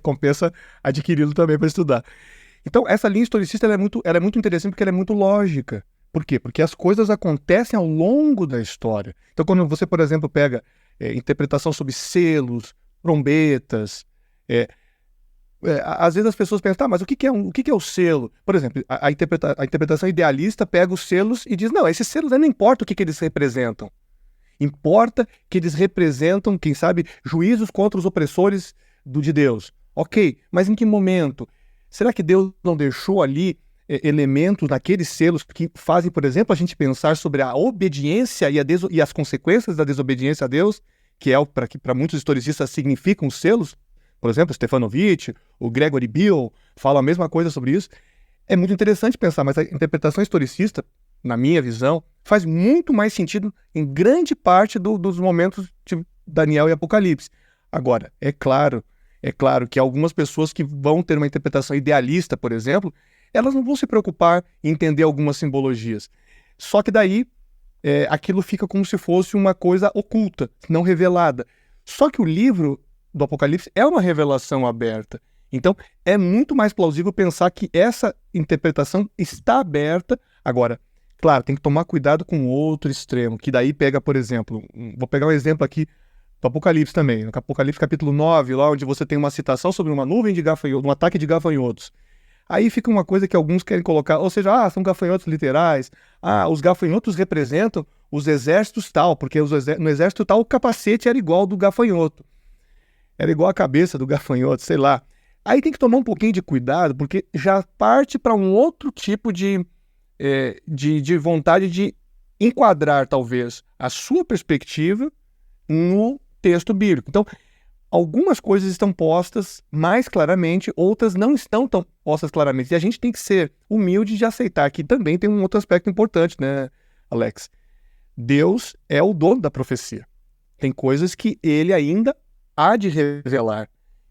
Compensa adquiri-lo também para estudar. Então, essa linha historicista ela é muito interessante porque ela é muito lógica. Por quê? Porque as coisas acontecem ao longo da história. Então, quando você, por exemplo, pega interpretação sobre selos, trombetas, às vezes as pessoas pensam, mas o que é o selo? Por exemplo, a interpretação idealista pega os selos e diz, não, esses selos não importa o que eles representam. Importa que eles representam, quem sabe, juízos contra os opressores de Deus. Ok, mas em que momento? Será que Deus não deixou ali elementos naqueles selos que fazem, por exemplo, a gente pensar sobre a obediência e as consequências da desobediência a Deus, que é o que para muitos historicistas significam os selos? por exemplo, Stefanovic, o Gregory Beale falam a mesma coisa sobre isso. É muito interessante pensar, mas a interpretação historicista, na minha visão, faz muito mais sentido em grande parte dos momentos de Daniel e Apocalipse. Agora, é claro que algumas pessoas que vão ter uma interpretação idealista, por exemplo, elas não vão se preocupar em entender algumas simbologias. Só que daí, aquilo fica como se fosse uma coisa oculta, não revelada. Só que o livro do Apocalipse é uma revelação aberta. Então, é muito mais plausível pensar que essa interpretação está aberta. Agora, claro, tem que tomar cuidado com o outro extremo, que daí pega, por exemplo, vou pegar um exemplo aqui do Apocalipse também, no Apocalipse capítulo 9, lá onde você tem uma citação sobre uma nuvem de gafanhotos, um ataque de gafanhotos. Aí fica uma coisa que alguns querem colocar, ou seja, são gafanhotos literais, os gafanhotos representam os exércitos tal, porque no exército tal o capacete era igual ao do gafanhoto, era igual a cabeça do gafanhoto, sei lá. Aí tem que tomar um pouquinho de cuidado, porque já parte para um outro tipo de vontade de enquadrar, talvez, a sua perspectiva no texto bíblico. Então, algumas coisas estão postas mais claramente, outras não estão tão postas claramente. E a gente tem que ser humilde de aceitar que também tem um outro aspecto importante, né, Alex? Deus é o dono da profecia. Tem coisas que ele ainda há de revelar.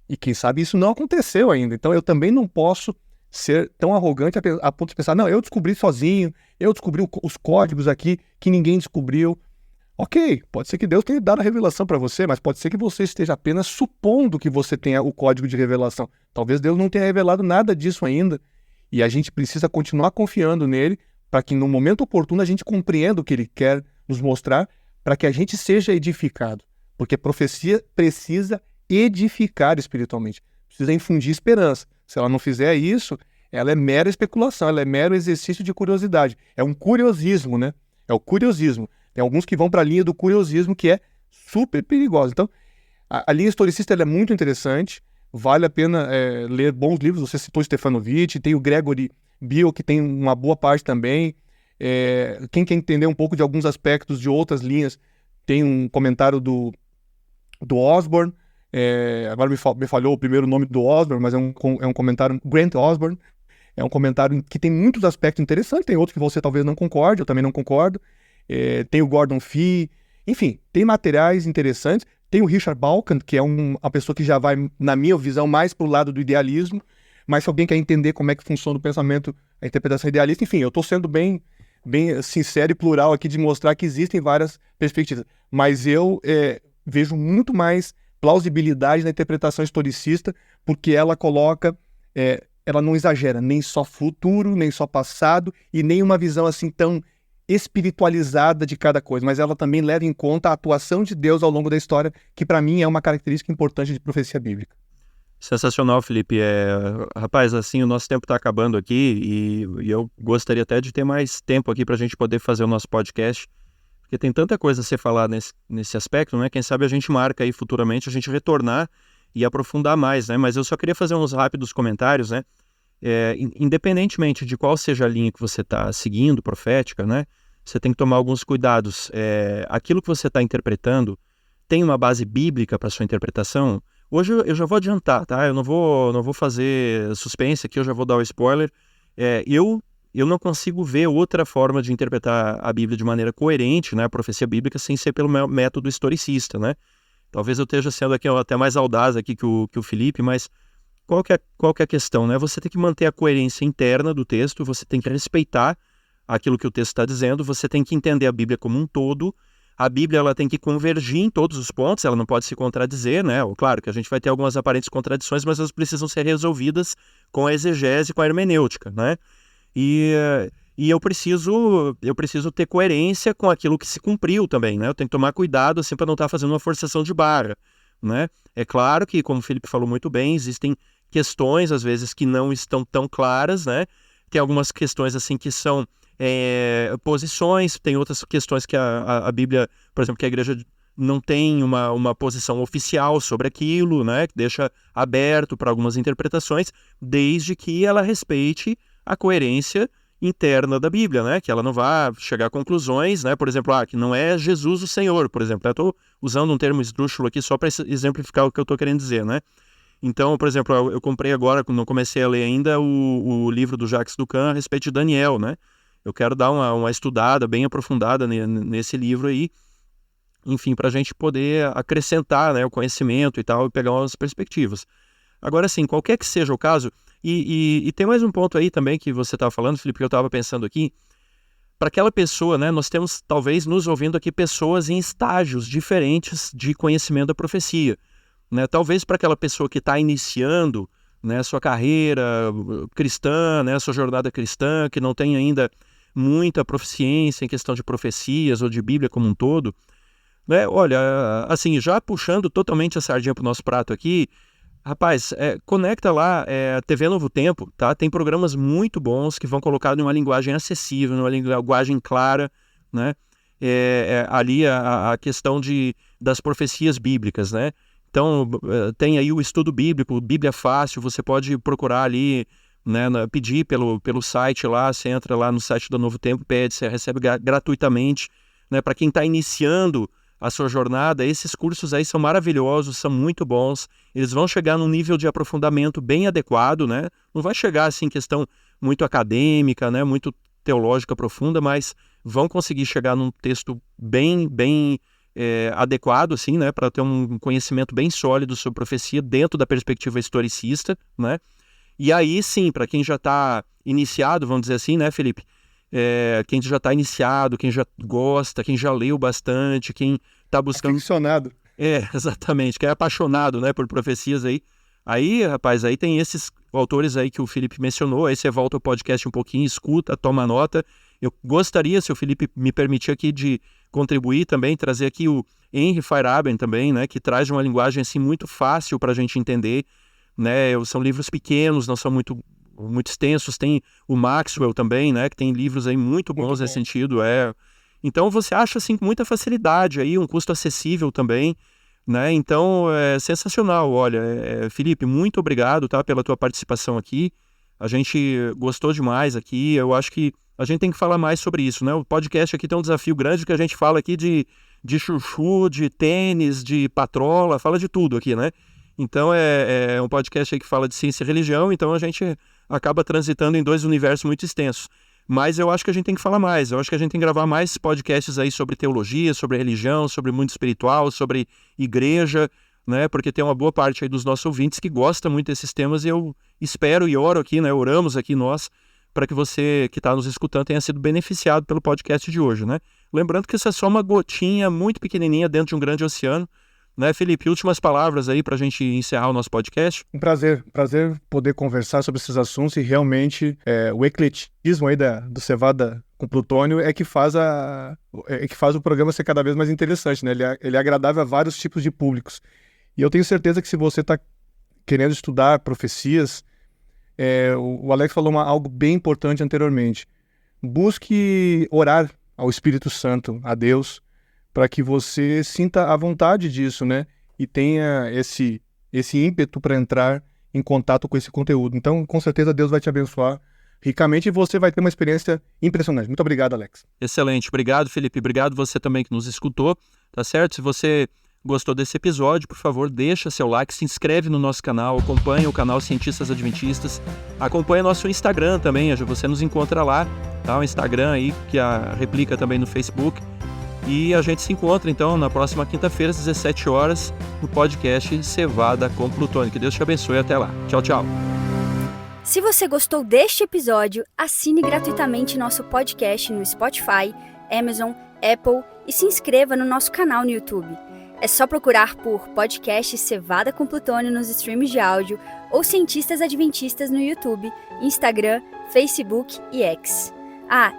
E quem sabe isso não aconteceu ainda. Então eu também não posso ser tão arrogante a ponto de pensar, não, eu descobri sozinho, eu descobri os códigos aqui que ninguém descobriu. Ok, pode ser que Deus tenha dado a revelação para você, mas pode ser que você esteja apenas supondo que você tenha o código de revelação. Talvez Deus não tenha revelado nada disso ainda. E a gente precisa continuar confiando nele para que no momento oportuno a gente compreenda o que ele quer nos mostrar, para que a gente seja edificado. Porque profecia precisa edificar espiritualmente, precisa infundir esperança. Se ela não fizer isso, ela é mera especulação, ela é mero exercício de curiosidade. É um curiosismo, né? É o curiosismo. Tem alguns que vão para a linha do curiosismo, que é super perigosa. Então, a linha historicista ela é muito interessante, vale a pena ler bons livros. Você citou Stefanovic, tem o Gregory Beale, que tem uma boa parte também. Quem quer entender um pouco de alguns aspectos de outras linhas, tem um comentário do Osborne. Agora me falhou o primeiro nome do Osborne, mas é um comentário, Grant Osborne, é um comentário que tem muitos aspectos interessantes, tem outros que você talvez não concorde, eu também não concordo. Tem o Gordon Fee, enfim, tem materiais interessantes. Tem o Richard Balkan, que é uma pessoa que já vai, na minha visão, mais para o lado do idealismo, mas se alguém quer entender como é que funciona o pensamento, a interpretação idealista, enfim, eu estou sendo bem sincero e plural aqui de mostrar que existem várias perspectivas, mas eu vejo muito mais plausibilidade na interpretação historicista, porque ela coloca, ela não exagera nem só futuro, nem só passado, e nem uma visão assim tão espiritualizada de cada coisa, mas ela também leva em conta a atuação de Deus ao longo da história, que para mim é uma característica importante de profecia bíblica. Sensacional, Felipe. Rapaz, assim, o nosso tempo está acabando aqui e eu gostaria até de ter mais tempo aqui para a gente poder fazer o nosso podcast, porque tem tanta coisa a ser falada nesse aspecto, né? Quem sabe a gente marca aí futuramente, a gente retornar e aprofundar mais, né? Mas eu só queria fazer uns rápidos comentários, né? Independentemente de qual seja a linha que você está seguindo, profética, né? Você tem que tomar alguns cuidados. Aquilo que você está interpretando tem uma base bíblica para sua interpretação? Hoje eu já vou adiantar, tá? Eu não vou fazer suspense aqui, eu já vou dar o spoiler. Eu não consigo ver outra forma de interpretar a Bíblia de maneira coerente, né? A profecia bíblica, sem ser pelo método historicista, né? Talvez eu esteja sendo aqui até mais audaz aqui que o Felipe, mas qual que é a questão, né? Você tem que manter a coerência interna do texto, você tem que respeitar aquilo que o texto está dizendo, você tem que entender a Bíblia como um todo. A Bíblia ela tem que convergir em todos os pontos, ela não pode se contradizer, né? Claro que a gente vai ter algumas aparentes contradições, mas elas precisam ser resolvidas com a exegese, com a hermenêutica, né? E eu preciso ter coerência com aquilo que se cumpriu também, né? Eu tenho que tomar cuidado assim, para não estar fazendo uma forçação de barra, né? É claro que, como o Felipe falou muito bem, existem questões, às vezes, que não estão tão claras, né? Tem algumas questões, assim, que são posições, tem outras questões que a Bíblia, por exemplo, que a igreja não tem uma posição oficial sobre aquilo, né? Que deixa aberto para algumas interpretações, desde que ela respeite a coerência interna da Bíblia, né? Que ela não vá chegar a conclusões, né? Por exemplo, que não é Jesus o Senhor, por exemplo. Eu estou usando um termo esdrúxulo aqui só para exemplificar o que eu estou querendo dizer, né? Então, por exemplo, eu comprei agora, não comecei a ler ainda, o livro do Jacques Ducan a respeito de Daniel, né? Eu quero dar uma estudada bem aprofundada nesse livro aí, enfim, para a gente poder acrescentar, né, o conhecimento e tal, e pegar umas perspectivas. Agora, assim, qualquer que seja o caso, e tem mais um ponto aí também que você estava falando, Felipe, que eu estava pensando aqui, para aquela pessoa, né, nós temos, talvez, nos ouvindo aqui, pessoas em estágios diferentes de conhecimento da profecia. Né? Talvez para aquela pessoa que está iniciando, né, sua carreira cristã, né, sua jornada cristã, que não tem ainda muita proficiência em questão de profecias ou de Bíblia como um todo, né? Olha, assim, já puxando totalmente a sardinha para o nosso prato aqui, rapaz, conecta lá a TV Novo Tempo, tá? Tem programas muito bons que vão colocar numa linguagem acessível, numa linguagem clara, né? Ali a questão das profecias bíblicas, né? Então, tem aí o estudo bíblico, Bíblia Fácil, você pode procurar ali, né, pedir pelo site lá, você entra lá no site do Novo Tempo, pede, você recebe gratuitamente, né, para quem está iniciando a sua jornada, esses cursos aí são maravilhosos, são muito bons, eles vão chegar num nível de aprofundamento bem adequado, né, não vai chegar assim em questão muito acadêmica, né, muito teológica profunda, mas vão conseguir chegar num texto bem adequado, assim, né, para ter um conhecimento bem sólido sobre profecia dentro da perspectiva historicista, né, e aí sim, para quem já está iniciado, vamos dizer assim, né, Felipe, quem já está iniciado, quem já gosta, quem já leu bastante, quem está buscando... Aficionado. Exatamente, quem é apaixonado, né, por profecias aí, rapaz, aí tem esses autores aí que o Felipe mencionou, aí você volta ao podcast um pouquinho, escuta, toma nota. Eu gostaria, se o Felipe me permitir aqui, de contribuir também, trazer aqui o Henry Feyerabend também, né, que traz uma linguagem assim muito fácil para a gente entender, né, são livros pequenos, não são muito extensos, tem o Maxwell também, né, que tem livros aí muito bons nesse sentido, Então você acha assim com muita facilidade aí, um custo acessível também, né, então é sensacional. Olha, Felipe, muito obrigado, tá, pela tua participação aqui, a gente gostou demais aqui, eu acho que a gente tem que falar mais sobre isso, né? O podcast aqui tem um desafio grande que a gente fala aqui de chuchu, de tênis, de patrola, fala de tudo aqui, né? Então é um podcast aí que fala de ciência e religião, então a gente acaba transitando em dois universos muito extensos. Mas eu acho que a gente tem que falar mais, eu acho que a gente tem que gravar mais podcasts aí sobre teologia, sobre religião, sobre mundo espiritual, sobre igreja, né? Porque tem uma boa parte aí dos nossos ouvintes que gosta muito desses temas e eu espero e oro aqui, né? Oramos aqui nós, para que você que está nos escutando tenha sido beneficiado pelo podcast de hoje, né? Lembrando que isso é só uma gotinha muito pequenininha dentro de um grande oceano, né, Felipe? Últimas palavras aí para a gente encerrar o nosso podcast. Um prazer poder conversar sobre esses assuntos e realmente o ecletismo aí do Cevada com Plutônio é que faz o programa ser cada vez mais interessante, né? Ele é agradável a vários tipos de públicos. E eu tenho certeza que se você está querendo estudar profecias, o Alex falou algo bem importante anteriormente. Busque orar ao Espírito Santo, a Deus, para que você sinta a vontade disso, né? E tenha esse ímpeto para entrar em contato com esse conteúdo. Então, com certeza, Deus vai te abençoar ricamente e você vai ter uma experiência impressionante. Muito obrigado, Alex. Excelente. Obrigado, Felipe. Obrigado você também que nos escutou, tá certo? Se você gostou desse episódio, por favor, deixa seu like, se inscreve no nosso canal, acompanha o canal Cientistas Adventistas, acompanha nosso Instagram também, você nos encontra lá, tá? O Instagram aí que replica também no Facebook. E a gente se encontra então na próxima quinta-feira às 17 horas no podcast Cevada com Plutônio. Que Deus te abençoe, até lá. Tchau, tchau. Se você gostou deste episódio, assine gratuitamente nosso podcast no Spotify, Amazon, Apple e se inscreva no nosso canal no YouTube. É só procurar por podcast Cevada com Plutônio nos streams de áudio ou Cientistas Adventistas no YouTube, Instagram, Facebook e X.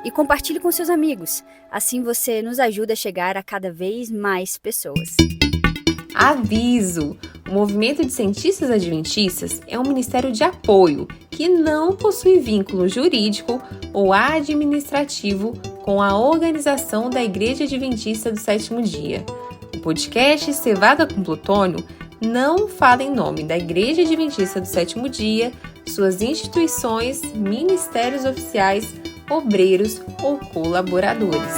E compartilhe com seus amigos, assim você nos ajuda a chegar a cada vez mais pessoas. Aviso! O Movimento de Cientistas Adventistas é um ministério de apoio que não possui vínculo jurídico ou administrativo com a organização da Igreja Adventista do Sétimo Dia. O podcast Cevada com Plutônio não fala em nome da Igreja Adventista do Sétimo Dia, suas instituições, ministérios oficiais, obreiros ou colaboradores.